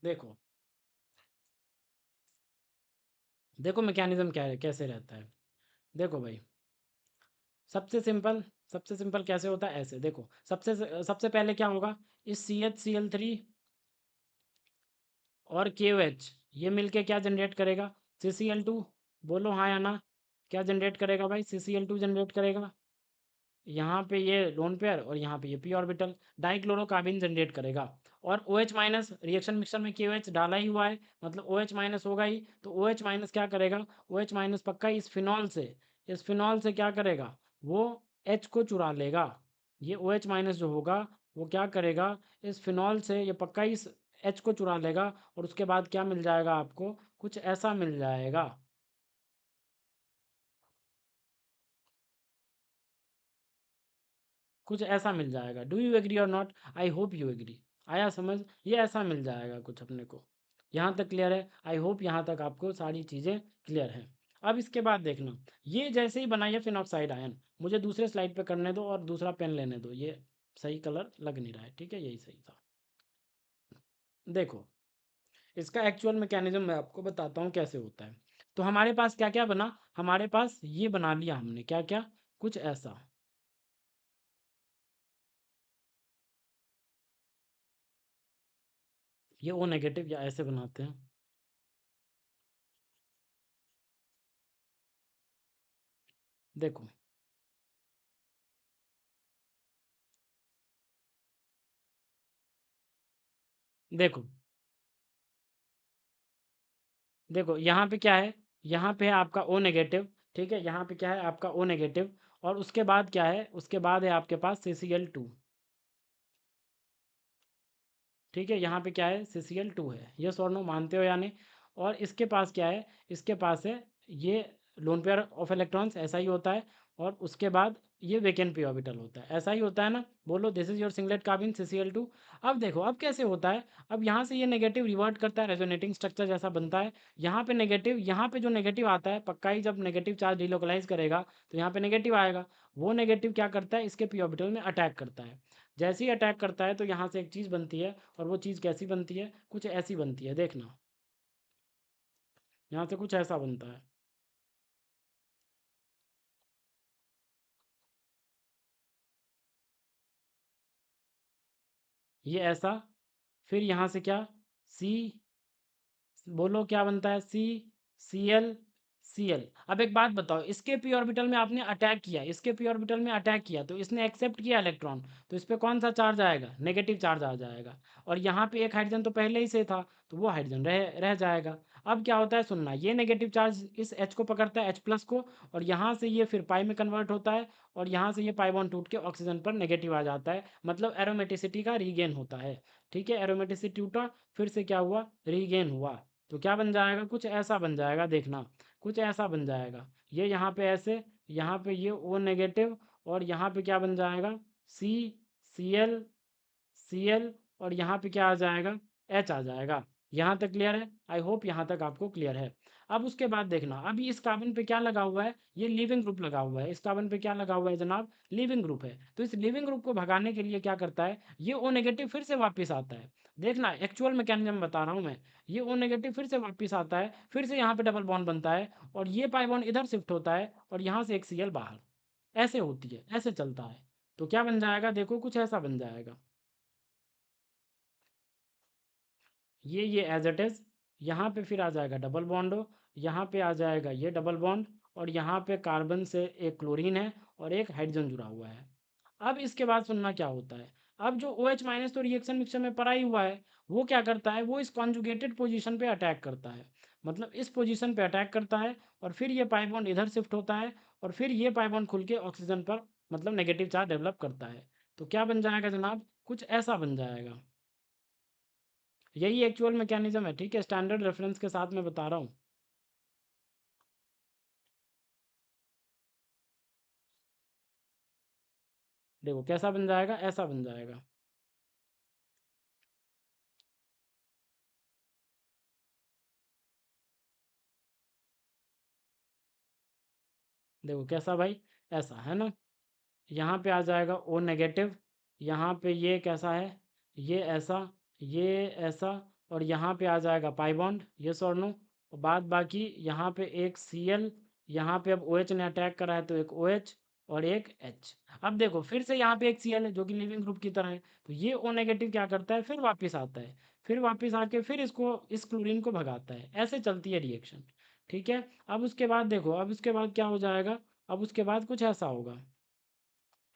देखो, देखो मैकेनिज्म क्या है, कैसे रहता है। देखो भाई, सबसे सिंपल, सबसे सिंपल कैसे होता है, ऐसे देखो, सबसे पहले क्या होगा, इस CH Cl3 और KOH ये मिलके क्या जनरेट करेगा, CCl2। बोलो हाँ या ना, क्या जनरेट करेगा भाई, CCl2 जनरेट करेगा। यहाँ पे ये लोन पेयर और यहाँ पे ये पी ऑर्बिटल, डाइक्लोरोकार्बन जनरेट करेगा। और OH माइनस रिएक्शन मिक्सर में KOH डाला ही हुआ है, मतलब OH माइनस होगा ही, तो OH माइनस क्या करेगा, OH माइनस पक्का इस फिनॉल से, इस फिनॉल से क्या करेगा, वो H को चुरा लेगा। ये OH माइनस जो होगा वो क्या करेगा, इस फिनॉल से ये पक्का इस H को चुरा लेगा, और उसके बाद क्या मिल जाएगा आपको, कुछ ऐसा मिल जाएगा। कुछ ऐसा मिल जाएगा। Do you agree or not, I hope you agree. आया समझ, ये ऐसा मिल जाएगा कुछ अपने को। यहाँ तक क्लियर है, आई होप यहाँ तक आपको सारी चीज़ें क्लियर हैं। अब इसके बाद देखना, ये जैसे ही बनाइए फिनॉक्साइड आयन, मुझे दूसरे स्लाइड पे करने दो और दूसरा पेन लेने दो, ये सही कलर लग नहीं रहा है, ठीक है, यही सही था। देखो, इसका एक्चुअल मैकेनिज्म मैं आपको बताता हूँ कैसे होता है। तो हमारे पास क्या क्या बना, हमारे पास ये बना लिया हमने, क्या क्या, कुछ ऐसा। ये ओ नेगेटिव या ऐसे बनाते हैं। देखो, देखो, देखो यहाँ पे क्या है, यहाँ पे है आपका ओ नेगेटिव, ठीक है, यहाँ पे क्या है आपका ओ नेगेटिव, और उसके बाद क्या है, उसके बाद है आपके पास CCl2। ठीक है, यहाँ पे क्या है, CCl2 है, ये और नो मानते हो या नहीं। और इसके पास क्या है, इसके पास है ये लोन पेयर ऑफ इलेक्ट्रॉन्स, ऐसा ही होता है। और उसके बाद ये वेकेंट पी ऑर्बिटल होता है, ऐसा ही होता है ना। बोलो this is your singlet कार्बिन CCl2। अब देखो अब कैसे होता है, अब यहाँ से ये नेगेटिव रिवर्ट करता है, रेजोनेटिंग स्ट्रक्चर जैसा बनता है। यहाँ पे नेगेटिव, यहाँ पे जो नेगेटिव आता है पक्का ही, जब नेगेटिव चार्ज डिलोकलाइज करेगा तो यहाँ पे नेगेटिव आएगा। वो नेगेटिव क्या करता है, इसके पी ऑर्बिटल में अटैक करता है। जैसे ही अटैक करता है तो यहाँ से एक चीज़ बनती है, और वो चीज़ कैसी बनती है, कुछ ऐसी बनती है, देखना, यहाँ से कुछ ऐसा बनता है, ये ऐसा। फिर यहाँ से क्या, सी, बोलो क्या बनता है, Cl। अब एक बात बताओ, इसके पी ऑर्बिटल में आपने अटैक किया, इसके पी ऑर्बिटल में अटैक किया, तो इसने एक्सेप्ट किया इलेक्ट्रॉन, तो इस पे कौन सा चार्ज आएगा, नेगेटिव चार्ज आ जाएगा। और यहाँ पे एक हाइड्रोजन तो पहले ही से था, तो वो हाइड्रोजन रह रह जाएगा। अब क्या होता है, सुनना, ये नेगेटिव चार्ज इस H को पकड़ता है, H प्लस को, और यहाँ से ये फिर पाई में कन्वर्ट होता है, और यहाँ से ये पाई बॉन्ड टूट के ऑक्सीजन पर नेगेटिव आ जाता है, मतलब एरोमेटिसिटी का रीगेन होता है। ठीक है, एरोमेटिसिटी टूटा, फिर से क्या हुआ, रीगेन हुआ। तो क्या बन जाएगा, कुछ ऐसा बन जाएगा, देखना, कुछ ऐसा बन जाएगा। ये यहाँ पे ऐसे, यहाँ पे ये ओ नेगेटिव, और यहाँ पे क्या बन जाएगा, सी, Cl, और यहाँ पे क्या आ जाएगा, H आ जाएगा। यहाँ तक क्लियर है, आई होप यहाँ तक आपको क्लियर है। अब उसके बाद देखना, अभी इस कार्बन पे क्या लगा हुआ है, ये लिविंग ग्रुप लगा हुआ है, इस कार्बन पे क्या लगा हुआ है जनाब, लिविंग ग्रुप है। तो इस लिविंग ग्रुप को भगाने के लिए क्या करता है, ये ओ नेगेटिव फिर से वापस आता है। देखना, एक्चुअल मैकेनिज्म बता रहा हूँ मैं, ये ओ नेगेटिव फिर से वापस आता है, फिर से यहाँ पे डबल बॉन्ड बनता है, और ये पाई बॉन्ड इधर शिफ्ट होता है, और यहाँ से एक Cl बाहर, ऐसे होती है, ऐसे चलता है। तो क्या बन जाएगा, देखो कुछ ऐसा बन जाएगा, ये एज इट इज़। यहाँ पे फिर आ जाएगा डबल बॉन्ड हो, यहाँ पे आ जाएगा ये डबल बॉन्ड, और यहाँ पे कार्बन से एक क्लोरीन है और एक हाइड्रोजन जुड़ा हुआ है। अब इसके बाद सुनना क्या होता है, अब जो ओ एच माइनस तो रिएक्शन मिक्सर में पड़ा ही हुआ है, वो क्या करता है, वो इस कॉन्जुगेटेड पोजीशन पे अटैक करता है, मतलब इस पोजीशन पे अटैक करता है, और फिर ये पाई बॉन्ड इधर शिफ्ट होता है, और फिर ये पाई बॉन्ड खुल के ऑक्सीजन पर मतलब नेगेटिव चार्ज डेवलप करता है। तो क्या बन जाएगा जनाब, कुछ ऐसा बन जाएगा। यही एक्चुअल मैकेनिज्म है, ठीक है, स्टैंडर्ड रेफरेंस के साथ मैं बता रहा हूँ। देखो कैसा बन जाएगा, ऐसा बन जाएगा। देखो कैसा भाई, ऐसा है ना। यहाँ पे आ जाएगा ओ नेगेटिव, यहाँ पे ये कैसा है, ये ऐसा, ये ऐसा, और यहाँ पे आ जाएगा pi bond, yes or no. और बाद बाकी यहाँ पे एक Cl, यहाँ पे अब OH ने अटैक करा है तो एक OH और एक H। अब देखो फिर से यहाँ पे एक Cl है जो कि लिविंग ग्रुप की तरह है, तो ये O नेगेटिव क्या करता है, फिर वापस आता है, फिर वापस आके फिर इसको इस क्लोरीन को भगाता है, ऐसे चलती है रिएक्शन। ठीक है, अब उसके बाद देखो, अब उसके बाद क्या हो जाएगा, अब उसके बाद कुछ ऐसा होगा।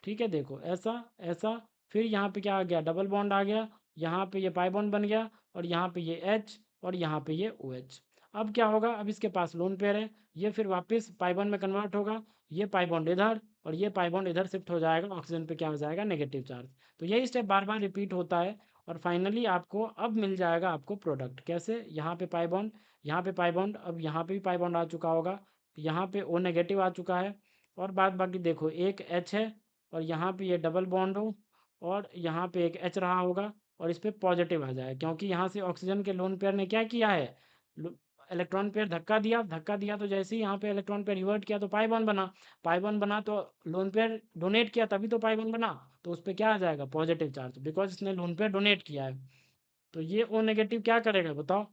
ठीक है, देखो ऐसा ऐसा, फिर यहाँ पे क्या आ गया, डबल बॉन्ड आ गया, यहाँ पे ये पाई बॉन्ड बन गया, और यहाँ पे ये H और यहाँ पे ये OH। अब क्या होगा, अब इसके पास लोन पेयर है, ये फिर वापस पाई बॉन्ड में कन्वर्ट होगा, ये पाई बॉन्ड इधर और ये पाई बॉन्ड इधर शिफ्ट हो जाएगा, ऑक्सीजन पे क्या हो जाएगा, नेगेटिव चार्ज। तो यही स्टेप बार बार रिपीट होता है, और फाइनली आपको अब मिल जाएगा आपको प्रोडक्ट। कैसे, यहाँ पे पाई बॉन्ड, यहाँ पे पाई बॉन्ड, अब यहाँ पे भी पाई बॉन्ड आ चुका होगा, यहाँ पे O नेगेटिव आ चुका है, और बाद बाकी देखो एक H है, और यहाँ पे ये डबल बॉन्ड हो, और यहाँ पे एक H रहा होगा, और इस पे पॉजिटिव आ जाए, क्योंकि यहाँ से ऑक्सीजन के लोन पेयर ने क्या किया है, इलेक्ट्रॉन पेयर धक्का दिया, धक्का दिया तो जैसे ही यहाँ पे इलेक्ट्रॉन पेयर रिवर्ट किया तो पाई बॉन्ड बना, पाई बॉन्ड बना तो लोन पेयर डोनेट किया तभी तो पाई बॉन्ड बना, तो उस पर क्या आ जाएगा, पॉजिटिव चार्ज, बिकॉज इसने लोन पेयर डोनेट किया है। तो ये O नेगेटिव क्या करेगा बताओ,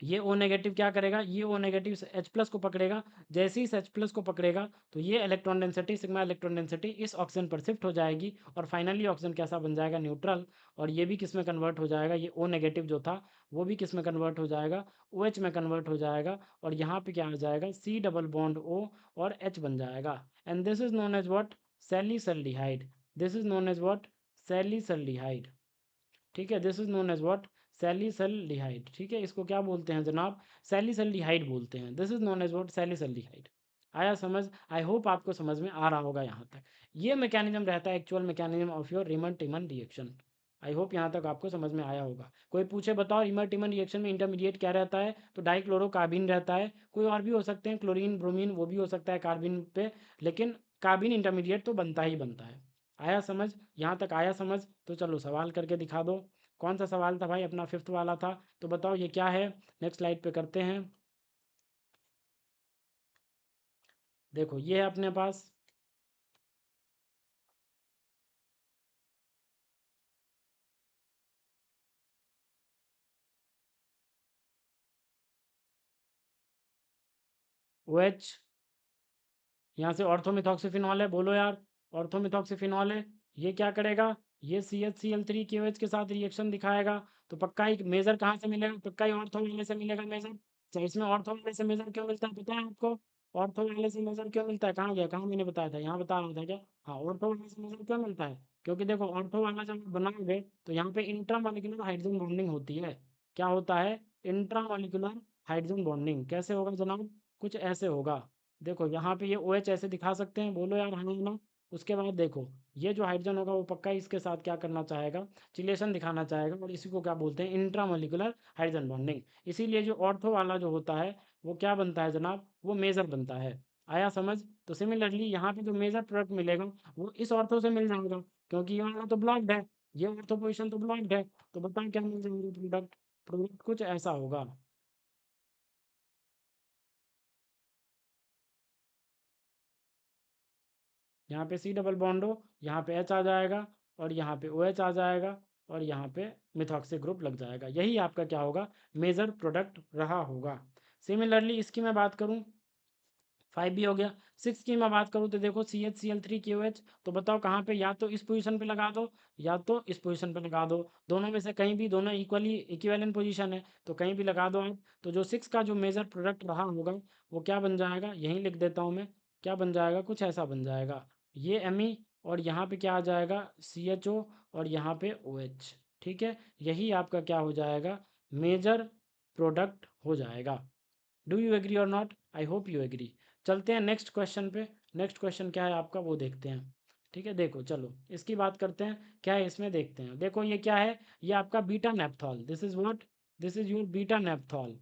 ये O नेगेटिव क्या करेगा, ये O नेगेटिव H प्लस को पकड़ेगा, जैसे ही इस H प्लस को पकड़ेगा तो ये electron density, sigma electron density इस ऑक्सीजन पर शिफ्ट हो जाएगी, और फाइनली ऑक्सीजन कैसा बन जाएगा, न्यूट्रल। और ये भी किस में कन्वर्ट हो जाएगा, ये O नेगेटिव जो था वो भी किस में कन्वर्ट हो जाएगा, OH में कन्वर्ट हो जाएगा, और यहाँ पे क्या आ जाएगा, C डबल बॉन्ड O और H बन जाएगा। And this is known as what, salicylaldehyde. This is known as what, salicylaldehyde. ठीक है, this is known as what, salicylaldehyde. ठीक है, इसको क्या बोलते हैं जनाब, सैलिसल्डिहाइड बोलते हैं। This is known as what, salicylaldehyde. आया समझ, आई होप आपको समझ में आ रहा होगा यहाँ तक। ये मैकेनिज्म रहता है, actual mechanism of your Reimer Tiemann reaction. I hope यहाँ तक आपको समझ में आया होगा। कोई पूछे बताओ रीमन टिमन रिएक्शन में इंटरमीडिएट क्या रहता है, तो डाइक्लोरोकार्बिन रहता है, कोई और भी हो सकते हैं, क्लोरीन ब्रोमीन वो भी हो सकता है कार्बिन पे, लेकिन कार्बिन इंटरमीडिएट तो बनता ही बनता है। आया समझ, यहाँ तक आया समझ, तो चलो सवाल करके दिखा दो। कौन सा सवाल था भाई, अपना फिफ्थ वाला था, तो बताओ ये क्या है। नेक्स्ट स्लाइड पे करते हैं। देखो ये है अपने पास, OH, यहाँ से ऑर्थोमिथॉक्सीफिनॉल है, बोलो यार, ऑर्थोमिथॉक्सीफिनॉल है, ये क्या करेगा, ये CH Cl3 के OH के साथ रिएक्शन दिखाएगा, तो पक्का ही मेजर कहाँ से मिलेगा, पक्का ही ऑर्थो वाले से मिलेगा मेजर। अच्छा, इसमें ऑर्थो वाले से मेजर क्यों मिलता है पता है आपको, ऑर्थो वाले से मेजर क्यों मिलता है, कहाँ गया, कहाँ मैंने बताया था, यहाँ बता रहा था क्या। हाँ, ऑर्थो वाले से मेजर क्यों मिलता है, क्योंकि देखो ऑर्थो वाला जब बनाओगे तो यहाँ पे इंट्रामॉलिक्यूलर हाइड्रोजन बॉन्डिंग होती है। क्या होता है, इंट्रामॉलिक्यूलर हाइड्रोजन बॉन्डिंग, कैसे होगा जनाब, कुछ ऐसे होगा। देखो यहाँ पे ये OH ऐसे दिखा सकते हैं, बोलो यार हाँ या ना। उसके बाद देखो ये जो हाइड्रोजन होगा वो पक्का इसके साथ क्या करना चाहेगा, चिलेशन दिखाना चाहेगा, और इसी को क्या बोलते हैं, इंट्रामोलिकुलर हाइड्रोजन बॉन्डिंग। इसीलिए जो ऑर्थो वाला जो होता है वो क्या बनता है जनाब, वो मेजर बनता है। आया समझ। तो सिमिलरली यहाँ पे जो मेजर प्रोडक्ट मिलेगा वो इस ऑर्थो से मिल जाएगा, क्योंकि ये वाला तो ब्लॉक्ड है, ये ऑर्थो पोजिशन तो ब्लॉक्ड है, तो बताओ क्या मिल जाएगा प्रोडक्ट, प्रोडक्ट कुछ ऐसा होगा। यहाँ पे C डबल बॉन्ड हो, यहाँ पे H आ जाएगा, और यहाँ पे OH आ जाएगा, और यहाँ पे मिथॉक्सी ग्रुप लग जाएगा, यही आपका क्या होगा, मेजर प्रोडक्ट रहा होगा। सिमिलरली इसकी मैं बात करूँ, 5 भी हो गया। 6 की मैं बात करूँ तो देखो CH Cl3 KOH, तो बताओ कहाँ पे, या तो इस पोजीशन पे लगा दो या तो इस पोजीशन पे लगा दो, दोनों में से कहीं भी, दोनों इक्वली इक्विवेलेंट पोजीशन है तो कहीं भी लगा दो आप। तो जो 6 का जो मेजर प्रोडक्ट रहा होगा वो क्या बन जाएगा, यहीं लिख देता हूँ मैं, क्या बन जाएगा, कुछ ऐसा बन जाएगा, ये Me, और यहाँ पे क्या आ जाएगा, CHO, और यहाँ पे OH। ठीक है, यही आपका क्या हो जाएगा, मेजर प्रोडक्ट हो जाएगा। Do you agree or not, I hope you agree. चलते हैं नेक्स्ट क्वेश्चन पे। नेक्स्ट क्वेश्चन क्या है आपका वो देखते हैं। ठीक है, देखो चलो इसकी बात करते हैं, क्या है इसमें देखते हैं। देखो ये क्या है, ये आपका beta naphthol, this is what, this is your beta naphthol,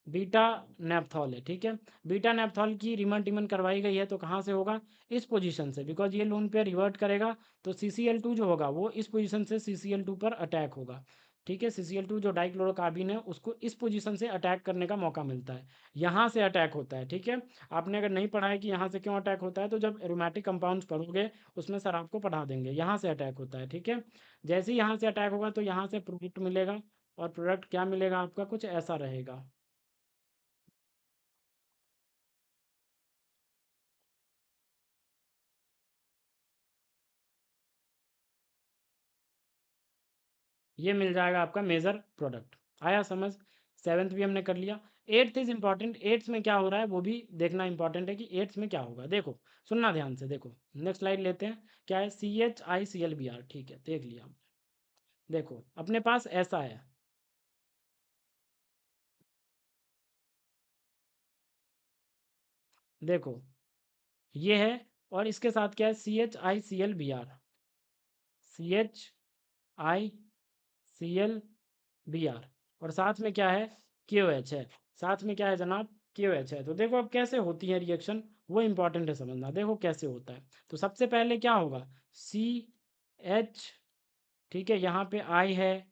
beta naphthol है। ठीक है, बीटा नेपथॉल की रिमन टिमन करवाई गई है, तो कहाँ से होगा, इस पोजीशन से, बिकॉज ये लोन पे रिवर्ट करेगा तो CCl2 जो होगा वो इस पोजीशन से CCl2 पर अटैक होगा। ठीक है, CCl2 जो डाइक्लोरोकार्बिन है उसको इस पोजीशन से अटैक करने का मौका मिलता है, यहाँ से अटैक होता है। ठीक है, आपने अगर नहीं पढ़ा है कि यहाँ से क्यों अटैक होता है, तो जब एरोमेटिक कंपाउंड्स पढ़ोगे उसमें सर आपको पढ़ा देंगे, यहाँ से अटैक होता है। ठीक है, जैसे ही यहाँ से अटैक होगा तो यहाँ से प्रोडक्ट मिलेगा, और प्रोडक्ट क्या मिलेगा आपका, कुछ ऐसा रहेगा। ये मिल जाएगा आपका मेजर प्रोडक्ट। आया समझ? सेवन्थ भी हमने कर लिया। एट्थ इज इंपॉर्टेंट, एट्थ में क्या हो रहा है वो भी देखना इंपॉर्टेंट है कि एट्थ में क्या होगा। देखो, सुनना ध्यान से, देखो नेक्स्ट स्लाइड लेते हैं। क्या है, CHIClBr। ठीक है, देख लिया। देखो अपने पास ऐसा है, देखो ये है, और इसके साथ क्या है, CHIClBr, CHIClBr, और साथ में क्या है, KOH है। साथ में क्या है जनाब, KOH है। तो देखो अब कैसे होती है रिएक्शन, वो इंपॉर्टेंट है समझना। देखो कैसे होता है, तो सबसे पहले क्या होगा, CH, ठीक है, यहाँ पे I है,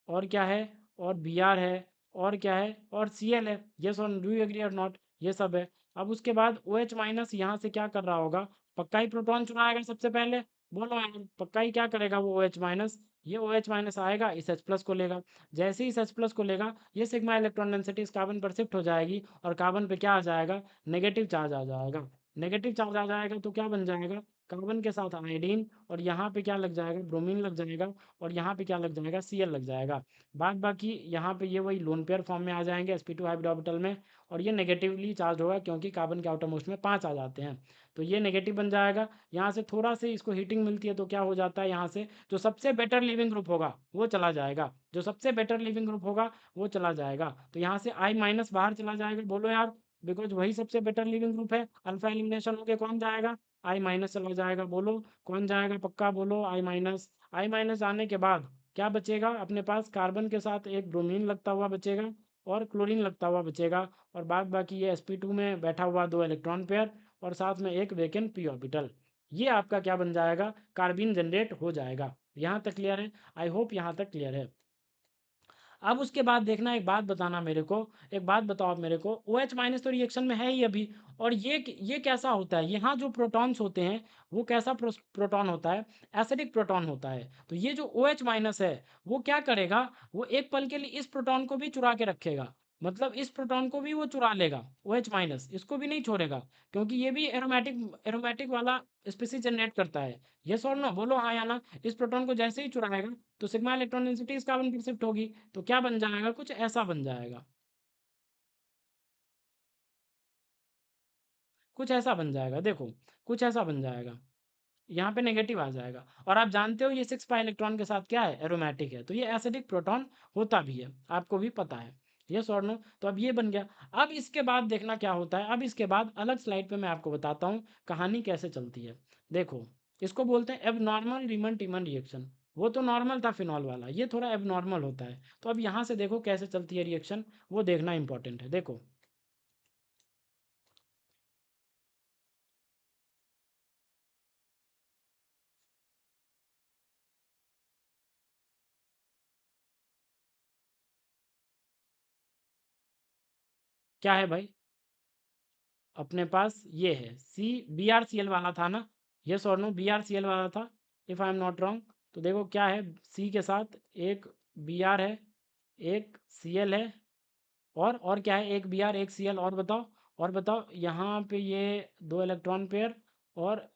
और क्या है, और Br है, और क्या है, और Cl है। यस और do you agree or not, ये सब है। अब उसके बाद OH माइनस यहाँ से क्या कर रहा होगा, पक्का ही प्रोटॉन चुराएगा सबसे पहले। बोलो यार, पक्का ही क्या करेगा वो OH माइनस, ये OH माइनस आएगा, इस H प्लस को लेगा। जैसे ही इस H प्लस को लेगा, ये सिग्मा इलेक्ट्रॉन डेंसिटी इस कार्बन पर शिफ्ट हो जाएगी, और कार्बन पे क्या आ जाएगा, नेगेटिव चार्ज आ जाएगा। नेगेटिव चार्ज आ जाएगा तो क्या बन जाएगा, कार्बन के साथ आयोडीन, और यहाँ पे क्या लग जाएगा, ब्रोमीन लग जाएगा, और यहाँ पे क्या लग जाएगा, Cl लग जाएगा। बाद बाकी यहाँ पे ये वही लोन पेयर फॉर्म में आ जाएंगे sp2 हाइब्रिड ऑर्बिटल में, और ये नेगेटिवली चार्ज होगा क्योंकि कार्बन के आउटर मोस्ट में 5 आ जाते हैं, तो ये नेगेटिव बन जाएगा। यहाँ से थोड़ा से इसको हीटिंग मिलती है तो क्या हो जाता है, यहाँ से जो सबसे बेटर लिविंग ग्रुप होगा वो चला जाएगा, जो सबसे बेटर लिविंग ग्रुप होगा वो चला जाएगा। तो यहाँ से I माइनस बाहर चला जाएगा, बोलो यार, बिकॉज वही सबसे बेटर लिविंग ग्रुप है। अल्फा एलिमिनेशन होके कौन जाएगा, I माइनस चला जाएगा। बोलो कौन जाएगा, पक्का बोलो, I माइनस। I माइनस आने के बाद क्या बचेगा अपने पास, कार्बन के साथ एक ब्रोमीन लगता हुआ बचेगा, और क्लोरीन लगता हुआ बचेगा, और बाद बाकी ये sp2 में बैठा हुआ 2 इलेक्ट्रॉन पेयर, और साथ में एक वेकेंट p ऑर्बिटल। ये आपका क्या बन जाएगा, कार्बीन जनरेट हो जाएगा। यहाँ तक क्लियर है? आई होप यहाँ तक क्लियर है। अब उसके बाद देखना, एक बात बताना मेरे को, एक बात बताओ आप मेरे को, ओ एच माइनस तो रिएक्शन में है ही अभी, और ये कैसा होता है, यहाँ जो प्रोटॉन्स होते हैं वो कैसा प्रोटॉन होता है, एसिडिक प्रोटॉन होता है। तो ये जो ओ एच माइनस है वो क्या करेगा, वो एक पल के लिए इस प्रोटॉन को भी चुरा के रखेगा, मतलब इस प्रोटॉन को भी वो चुरा लेगा, ओ एच माइनस इसको भी नहीं छोड़ेगा, क्योंकि ये भी एरोमेटिक एरोमेटिक वाला स्पीसीज जनरेट करता है। यस और नो, बोलो हाँ या ना। इस प्रोटॉन को जैसे ही चुराएगा तो सिग्मा इलेक्ट्रॉन डेंसिटी इस कार्बन पर शिफ्ट होगी, तो क्या बन जाएगा, कुछ ऐसा बन जाएगा, कुछ ऐसा बन जाएगा। देखो कुछ ऐसा बन जाएगा, यहाँ पे नेगेटिव आ जाएगा, और आप जानते हो ये 6 पाई इलेक्ट्रॉन के साथ क्या है, एरोमेटिक है, तो ये एसिडिक प्रोटॉन होता भी है, आपको भी पता है। यस और नो, तो अब ये बन गया। अब इसके बाद देखना क्या होता है, अब इसके बाद अलग स्लाइड पे मैं आपको बताता हूँ कहानी कैसे चलती है। देखो, इसको बोलते हैं एबनॉर्मल रीमन टीमन रिएक्शन। वो तो नॉर्मल था फिनॉल वाला, ये थोड़ा एबनॉर्मल होता है। तो अब यहाँ से देखो कैसे चलती है रिएक्शन, वो देखना इंपॉर्टेंट है। देखो क्या है भाई, अपने पास ये है, BrCl वाला था ना, यस और नो, BrCl वाला था, if I am not wrong. तो देखो क्या है, सी के साथ एक Br है, एक Cl है, और क्या है, एक Br एक Cl, और बताओ, और बताओ, यहाँ पे ये 2 इलेक्ट्रॉन पेयर, और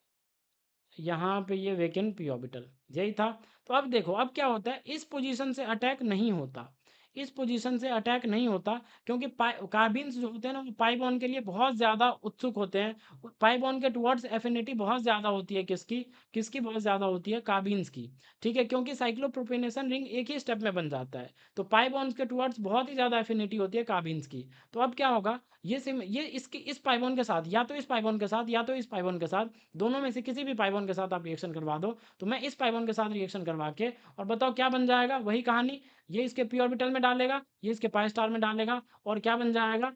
यहाँ पे ये वेकेंट पी ऑर्बिटल, यही था। तो अब देखो अब क्या होता है, इस पोजीशन से अटैक नहीं होता, इस पोजीशन से अटैक नहीं होता, क्योंकि कार्बिन्स जो होते हैं ना वो पाई बॉन्ड के लिए बहुत ज़्यादा उत्सुक होते हैं। पाई बॉन्ड के टुवर्ड्स एफिनिटी बहुत ज़्यादा होती है, किसकी, किसकी बहुत ज़्यादा होती है, कार्बिन्स की। ठीक है, क्योंकि साइक्लोप्रोपेनेशन रिंग एक ही स्टेप में बन जाता है, तो पाई बॉन्ड्स के टुवर्ड्स बहुत ही ज़्यादा एफिनिटी होती है कार्बिन्स की। तो अब क्या होगा, ये इसके इस पाइबॉन के साथ, या तो इस पाइबॉन के साथ, या तो इस पाइबॉन के साथ, दोनों में से किसी भी पाइबॉन के साथ आप रिएक्शन करवा दो। तो मैं इस पाइबॉन के साथ रिएक्शन करवा के, और बताओ क्या बन जाएगा, वही कहानी, ये इसके पी ऑर्बिटल में डालेगा, ये इसके पाई स्टार में डालेगा, और क्या बन जाएगा,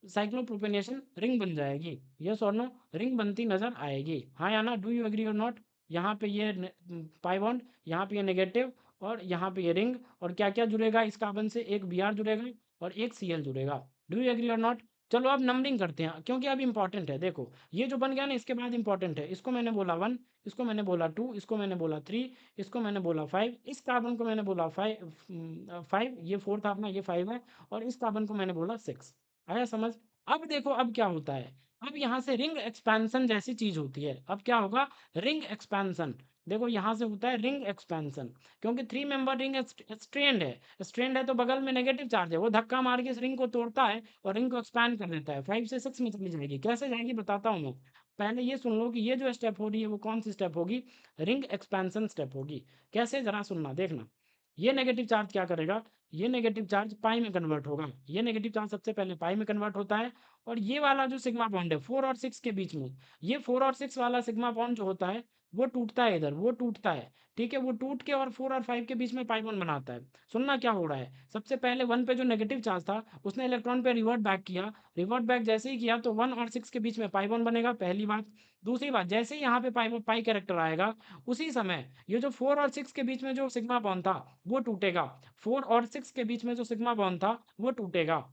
साइक्लोप्रोपेनेशन रिंग बन जाएगी। यस और नो, रिंग बनती नजर आएगी, हाँ या ना, do you agree or not. यहाँ पे ये पाई बॉन्ड, यहाँ पे ये नेगेटिव, और यहाँ पे ये रिंग, और क्या क्या जुड़ेगा इस कार्बन से, एक Br जुड़ेगा और एक Cl जुड़ेगा। Do you agree or not? चलो अब नंबरिंग करते हैं, क्योंकि अब इंपॉर्टेंट है। देखो ये जो बन गया ना, इसके बाद इंपॉर्टेंट है। इसको मैंने बोला 1, इसको मैंने बोला 2, इसको मैंने बोला 3, इसको मैंने बोला 5, इस कार्बन को मैंने बोला 5, ये 4 था अपना, ये 5 है, और इस कार्बन को मैंने बोला 6। आया समझ? अब देखो अब क्या होता है, अब यहाँ से रिंग एक्सपेंशन जैसी चीज होती है। अब क्या होगा? Ring expansion. देखो यहाँ से होता है रिंग एक्सपेंशन, क्योंकि 3 मेंबर रिंग स्ट्रेंड है। स्ट्रेंड है तो बगल में नेगेटिव चार्ज है, वो धक्का मार के इस रिंग को तोड़ता है और रिंग को एक्सपैंड कर देता है। 5 से 6 में चली जाएगी। कैसे जाएगी बताता हूँ मैं। पहले ये सुन लो कि ये जो स्टेप हो रही है वो कौन सी स्टेप होगी? रिंग एक्सपेंशन स्टेप होगी। कैसे, जरा सुनना, देखना। ये नेगेटिव चार्ज क्या करेगा? ये नेगेटिव चार्ज पाई में कन्वर्ट होगा। ये नेगेटिव चार्ज सबसे पहले पाई में कन्वर्ट होता है। और ये वाला जो सिग्मा बॉन्ड है 4 और 6 के बीच में, ये 4 और 6 वाला सिग्मा बॉन्ड जो होता है वो टूटता है इधर, वो टूटता है। ठीक है, वो टूट के और 4 और 5 के बीच में पाई बॉन्ड बनाता है। सुनना क्या हो रहा है। सबसे पहले 1 पे जो नेगेटिव चार्ज था उसने इलेक्ट्रॉन पे रिवर्ट बैक किया। रिवर्ट बैक जैसे ही किया तो 1 और 6 के बीच में पाई बॉन्ड बनेगा, पहली बात। दूसरी बात, जैसे ही यहाँ पे पाई पाई कैरेक्टर आएगा, उसी समय ये जो 4 और 6 के बीच में जो सिग्मा बॉन्ड था वो टूटेगा। 4 और 6 के बीच में जो सिग्मा बॉन्ड था वो टूटेगा।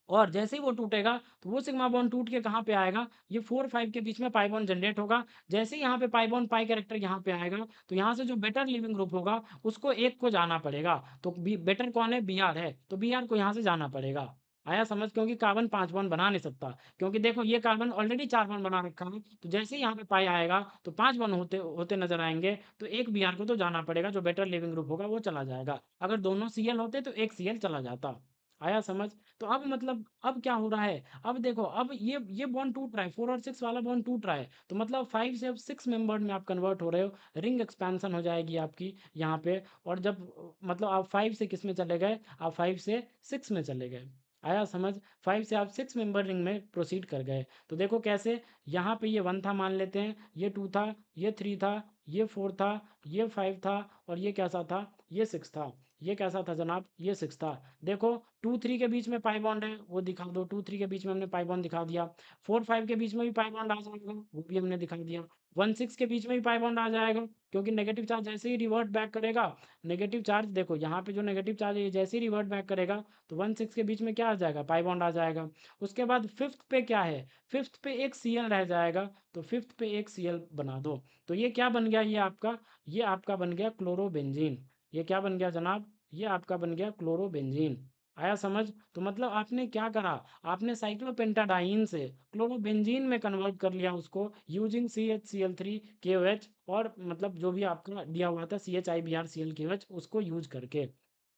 और जैसे ही वो टूटेगा तो वो सिग्मा बॉन्ड टूट के कहाँ पे आएगा? ये 4 5 के बीच में पाई बॉन्ड जनरेट होगा। जैसे ही यहाँ पे पाई बॉन्ड पाई कैरेक्टर यहाँ पे आएगा तो यहाँ से जो बेटर लिविंग ग्रुप होगा उसको एक को जाना पड़ेगा। तो बेटर कौन है? Br है, तो Br को यहाँ से जाना पड़ेगा। आया समझ? क्योंकि कार्बन 5 बॉन्ड बना नहीं सकता, क्योंकि देखो ये कार्बन ऑलरेडी 4 बॉन्ड बना रखा है। तो जैसे ही यहाँ पे पाई आएगा तो 5 बॉन्ड होते होते नजर आएंगे, तो एक Br को तो जाना पड़ेगा, जो बेटर लिविंग ग्रुप होगा वो चला जाएगा। अगर दोनों Cl होते तो एक Cl चला जाता। आया समझ? तो अब मतलब अब क्या हो रहा है? अब देखो, अब ये बॉन्ड टूट रहा है, 4 और 6 वाला बॉन्ड टूट रहा है, तो मतलब 5 से अब 6 मेंबर्ड में आप कन्वर्ट हो रहे हो। रिंग एक्सपेंशन हो जाएगी आपकी यहाँ पे। और जब मतलब आप 5 से किस में चले गए? आप 5 से 6 में चले गए। आया समझ? 5 से आप 6 मेंबर रिंग में प्रोसीड कर गए। तो देखो कैसे, यहाँ पे ये 1 था मान लेते हैं, ये 2 था, ये 3 था, ये 4 था, ये 5 था, और ये कैसा था? ये 6 था। ये कैसा था जनाब? ये 6 था। देखो 2 3 के बीच में पाई बॉन्ड है, वो दिखा दो। 2 3 के बीच में हमने पाई बॉन्ड दिखा दिया। 4 5 के बीच में भी पाई बॉन्ड आ जाएगा, वो भी हमने दिखा दिया। 1 6 के बीच में भी पाई बॉन्ड आ जाएगा, क्योंकि नेगेटिव चार्ज जैसे ही रिवर्ट बैक करेगा, नेगेटिव चार्ज देखो यहाँ पे जो नेगेटिव चार्ज है जैसे ही रिवर्ट बैक करेगा तो 1 6 के बीच में क्या आ जाएगा? पाई बॉन्ड आ जाएगा। उसके बाद फिफ्थ पे क्या है? फिफ्थ पे एक Cl रह जाएगा, तो फिफ्थ पे एक Cl बना दो। तो ये क्या बन गया? ये आपका बन गया क्लोरोबेंजीन। ये क्या बन गया जनाब? ये आपका बन गया क्लोरोबेंजीन। आया समझ? तो मतलब आपने क्या करा? आपने साइक्लोपेंटाडाइन से क्लोरोबेंजीन में कन्वर्ट कर लिया उसको, यूजिंग CHCl3KOH, और मतलब जो भी आपका दिया हुआ था CHIBrClKOH, उसको यूज करके।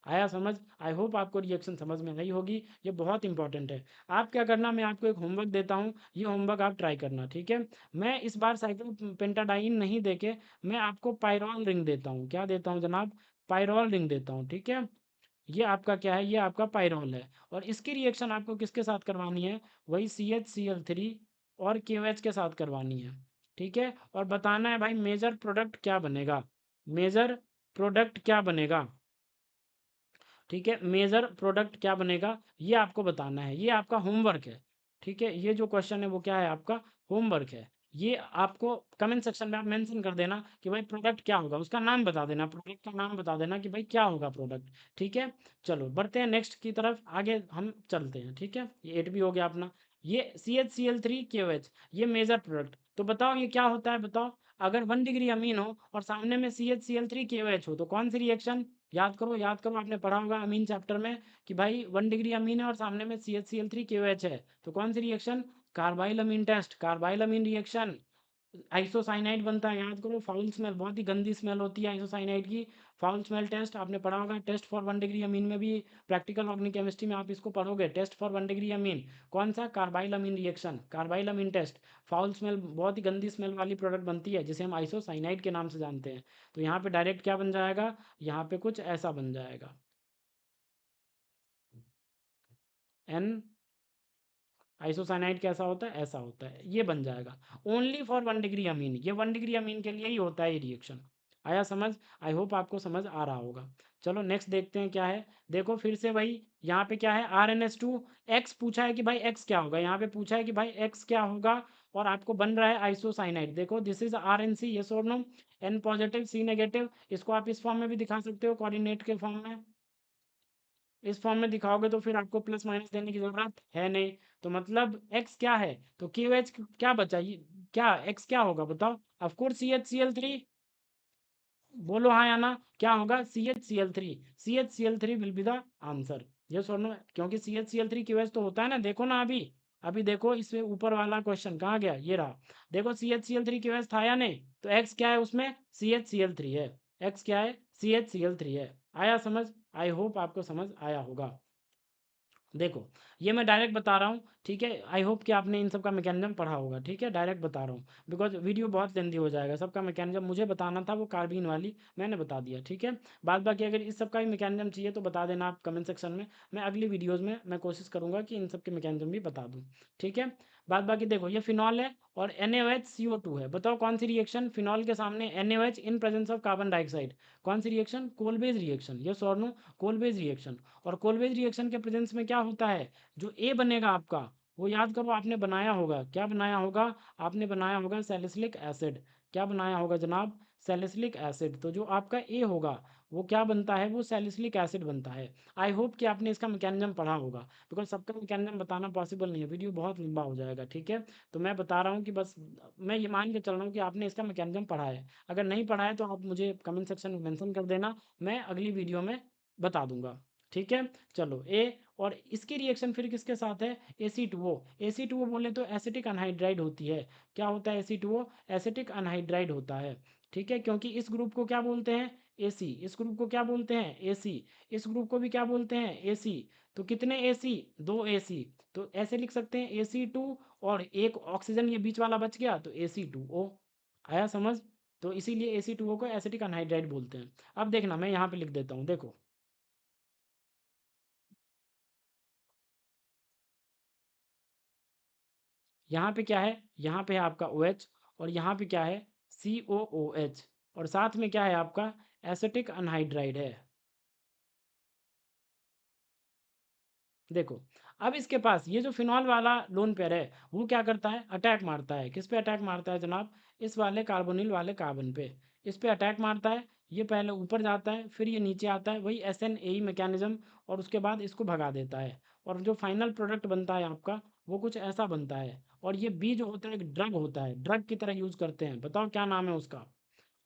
आया समझ? आई होप आपको रिएक्शन समझ में आई होगी। ये बहुत इंपॉर्टेंट है। आप क्या करना, मैं आपको एक होमवर्क देता हूँ, ये होमवर्क आप ट्राई करना, ठीक है? मैं इस बार साइक्लोपेंटाडाइन नहीं देके मैं आपको पायरॉल रिंग देता हूँ। क्या देता हूँ जनाब? पायरॉल रिंग देता हूँ, ठीक है? ये आपका क्या है? ये आपका पायरॉल है। और इसकी रिएक्शन आपको किसके साथ करवानी है? वही CHCl3 और KOH के साथ करवानी है, ठीक है? और बताना है भाई मेजर प्रोडक्ट क्या बनेगा। मेजर प्रोडक्ट क्या बनेगा? ठीक है, मेजर प्रोडक्ट क्या बनेगा ये आपको बताना है। ये आपका होमवर्क है, ठीक है? ये जो क्वेश्चन है वो क्या है? आपका होमवर्क है। ये आपको कमेंट सेक्शन में आप मेंशन कर देना कि भाई प्रोडक्ट क्या होगा, उसका नाम बता देना, प्रोडक्ट का नाम बता देना कि भाई क्या होगा प्रोडक्ट। ठीक है, चलो बढ़ते हैं नेक्स्ट की तरफ, आगे हम चलते हैं। ठीक है, ये 8 भी हो गया अपना। ये CHCl3KOH, ये मेजर प्रोडक्ट। तो बताओ ये क्या होता है? बताओ, अगर 1 डिग्री अमीन हो और सामने में CHCl3KOH हो तो कौन सी रिएक्शन? याद करो, याद करो, आपने पढ़ा होगा अमीन चैप्टर में कि भाई 1 डिग्री अमीन है और सामने में CHCl3KOH है, तो कौन सी रिएक्शन? कार्बाइल अमीन टेस्ट, कार्बाइल अमीन रिएक्शन। आइसोसाइनाइड बनता है, याद करो, फाउल स्मेल, बहुत ही गंदी स्मेल होती है आइसोसाइनाइड की। फाउल स्मेल टेस्ट आपने पढ़ा होगा, टेस्ट फॉर 1 डिग्री अमीन में भी, प्रैक्टिकल ऑर्गेनिक केमिस्ट्री में आप इसको पढ़ोगे, टेस्ट फॉर 1 डिग्री अमीन। कौन सा? कार्बाइल अमीन रिएक्शन, कार्बाइल अमीन टेस्ट। फाउल स्मेल, बहुत ही गंदी स्मेल वाली प्रोडक्ट बनती है जिसे हम आइसोसाइनाइड के नाम से जानते हैं। तो यहाँ पे डायरेक्ट क्या बन जाएगा? यहाँ पे कुछ ऐसा बन जाएगा, एन आइसोसाइनाइड कैसा होता है? ऐसा होता है, ये बन जाएगा। ओनली फॉर 1 डिग्री अमीन, ये 1 डिग्री अमीन के लिए ही होता है ये रिएक्शन। आया समझ? आई होप आपको समझ आ रहा होगा। चलो नेक्स्ट देखते हैं क्या है। देखो फिर से वही, यहाँ पे क्या है? RnH2 X पूछा है कि भाई X क्या होगा, यहाँ पे पूछा है कि भाई X क्या होगा। और आपको बन रहा है आइसोसाइनाइड। देखो this is R N C, yes or no, N positive C negative. इसको आप इस फॉर्म में भी दिखा सकते हो, कोऑर्डिनेट के फॉर्म में। इस फॉर्म में दिखाओगे तो फिर आपको प्लस माइनस देने की जरूरत है नहीं। तो मतलब एक्स क्या है, तो क्यू एच क्या बचा, ये क्या एक्स क्या होगा बताओ, of course C H C L three. बोलो हाँ या ना, क्या होगा, C H C L three. C H C L three will be the answer, ये सुनो, क्योंकि C H C L three Q H तो होता है ना, देखो ना अभी। अभी देखो इसमें ऊपर वाला क्वेश्चन कहाँ गया, ये रहा। देखो C H C L three Q H था या नहीं, तो एक्स क्या है उसमें, C H C L three है। एक्स क्या है, C H C L three है। आया समझ, आई होप आपको समझ आया होगा। देखो ये मैं डायरेक्ट बता रहा हूँ, ठीक है, आई होप कि आपने इन सब का मैकेनिज्म पढ़ा होगा, ठीक है, डायरेक्ट बता रहा हूँ, बिकॉज वीडियो बहुत लेंदी हो जाएगा। सबका मैकेनिज्म मुझे बताना था, वो कार्बीन वाली मैंने बता दिया, ठीक है। बाद बाकी अगर इस सब का भी मैकेनिज्म चाहिए तो बता देना आप कमेंट सेक्शन में, मैं अगली वीडियोज़ में मैं कोशिश करूँगा कि इन सब के मैकेनिज्म भी बता दूँ, ठीक है। बाद बाकी देखो ये फिनॉल है और NaOH CO2 है, बताओ कौन सी रिएक्शन फिनॉल के सामने, NaOH in presence of carbon dioxide, कौन सी reaction, कोलबेज reaction, yes or no, कोलबेज reaction. और कोलवेज रिएक्शन के प्रेजेंस में क्या होता है, जो ए बनेगा आपका, वो याद करो आपने बनाया होगा, क्या बनाया होगा, आपने बनाया होगा सैलिसिलिक एसिड। क्या बनाया होगा जनाब, सैलिसिलिक एसिड। तो जो आपका ए होगा वो क्या बनता है, वो सैलिसिलिक एसिड बनता है। आई होप कि आपने इसका मैकेनिज्म पढ़ा होगा, बिकॉज सबका मैकेनिज्म बताना पॉसिबल नहीं है, वीडियो बहुत लंबा हो जाएगा, ठीक है। तो मैं बता रहा हूँ कि बस मैं ये मान के चल रहा हूँ कि आपने इसका मैकेनिज्म पढ़ा है। अगर नहीं पढ़ा है तो आप मुझे कमेंट सेक्शन में मेंशन कर देना, मैं अगली वीडियो में बता दूंगा, ठीक है। चलो ए, और इसकी रिएक्शन फिर किसके साथ है, AC2O। AC2O बोले तो एसिटिक अनहाइड्राइड होती है। क्या होता है AC2O, एसिटिक अनहाइड्राइड होता है, ठीक है। क्योंकि इस ग्रुप को क्या बोलते हैं, AC, इस ग्रुप को क्या बोलते हैं, AC, इस ग्रुप को भी क्या बोलते हैं, AC। तो कितने AC, दो AC। तो ऐसे लिख सकते हैं AC2, और एक ऑक्सीजन ये बीच वाला बच गया तो AC2O। आया समझ। तो इसीलिए AC2O को एसिटिक अनहाइड्राइड बोलते हैं। अब देखना मैं यहाँ पे लिख देता हूँ, देखो यहाँ पे क्या है, यहाँ पे है आपका OH, और यहाँ पे क्या है, COOH, और साथ में क्या है आपका, एसिटिक अनहाइड्राइड है। देखो अब इसके पास ये जो फिनॉल वाला लोन पेयर है, वो क्या करता है, अटैक मारता है, किस पे अटैक मारता है जनाब, इस वाले कार्बोनिल वाले कार्बन पे, इस पे अटैक मारता है। ये पहले ऊपर जाता है, फिर ये नीचे आता है, वही SNAE मैकेनिज्म, और उसके बाद इसको भगा देता है। और जो फाइनल प्रोडक्ट बनता है आपका, वो कुछ ऐसा बनता है। और ये बी जो होता है एक ड्रग होता है, ड्रग की तरह यूज करते हैं, बताओ क्या नाम है उसका,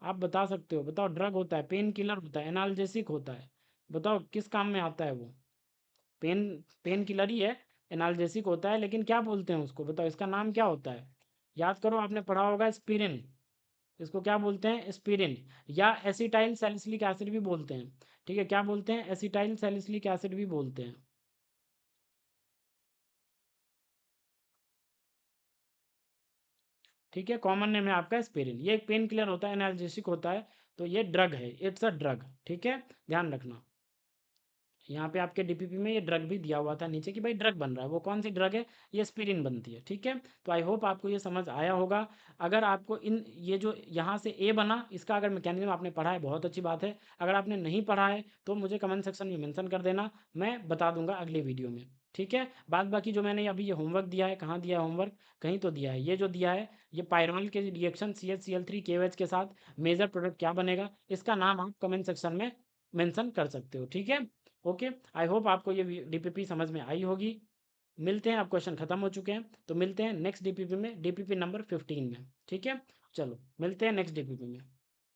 आप बता सकते हो, बताओ। ड्रग होता है, पेन किलर होता है, एनाल्जेसिक होता है, बताओ किस काम में आता है वो। पेन, पेन किलर ही है, एनाल्जेसिक होता है, लेकिन क्या बोलते हैं उसको, बताओ इसका नाम क्या होता है। याद करो आपने पढ़ा होगा स्पिरिन। इसको क्या बोलते हैं, स्पिरिन, या एसिटाइल सैलिसिलिक एसिड भी बोलते हैं, ठीक है। क्या बोलते हैं, एसिटाइल सैलिसिलिक एसिड भी बोलते हैं, ठीक है। कॉमन नेम है आपका स्पिरिन। ये एक पेन किलर होता है, एनाल्जेसिक होता है, तो ये ड्रग है, इट्स अ ड्रग, ठीक है, ध्यान रखना। यहाँ पे आपके डीपीपी में ये ड्रग भी दिया हुआ था नीचे कि भाई ड्रग बन रहा है, वो कौन सी ड्रग है, ये एस्पिरिन बनती है, ठीक है। तो आई होप आपको ये समझ आया होगा। अगर आपको इन ये जो यहाँ से ए बना, इसका अगर मैकेनिज्म आपने पढ़ा है बहुत अच्छी बात है, अगर आपने नहीं पढ़ा है तो मुझे कमेंट सेक्शन में मेंशन कर देना, मैं बता दूंगा अगली वीडियो में, ठीक है। बाद बाकी जो मैंने अभी ये होमवर्क दिया है, कहाँ दिया है होमवर्क, कहीं तो दिया है, ये जो दिया है, ये पायरॉल के रिएक्शन CH Cl3 KOH के साथ मेजर प्रोडक्ट क्या बनेगा, इसका नाम आप कमेंट सेक्शन में मेंशन कर सकते हो, ठीक है। ओके, आई होप आपको ये डीपीपी समझ में आई होगी। मिलते हैं, अब क्वेश्चन खत्म हो चुके हैं, तो मिलते हैं नेक्स्ट डीपीपी में, डीपीपी नंबर 15 में, ठीक है। चलो मिलते हैं नेक्स्ट डीपीपी में।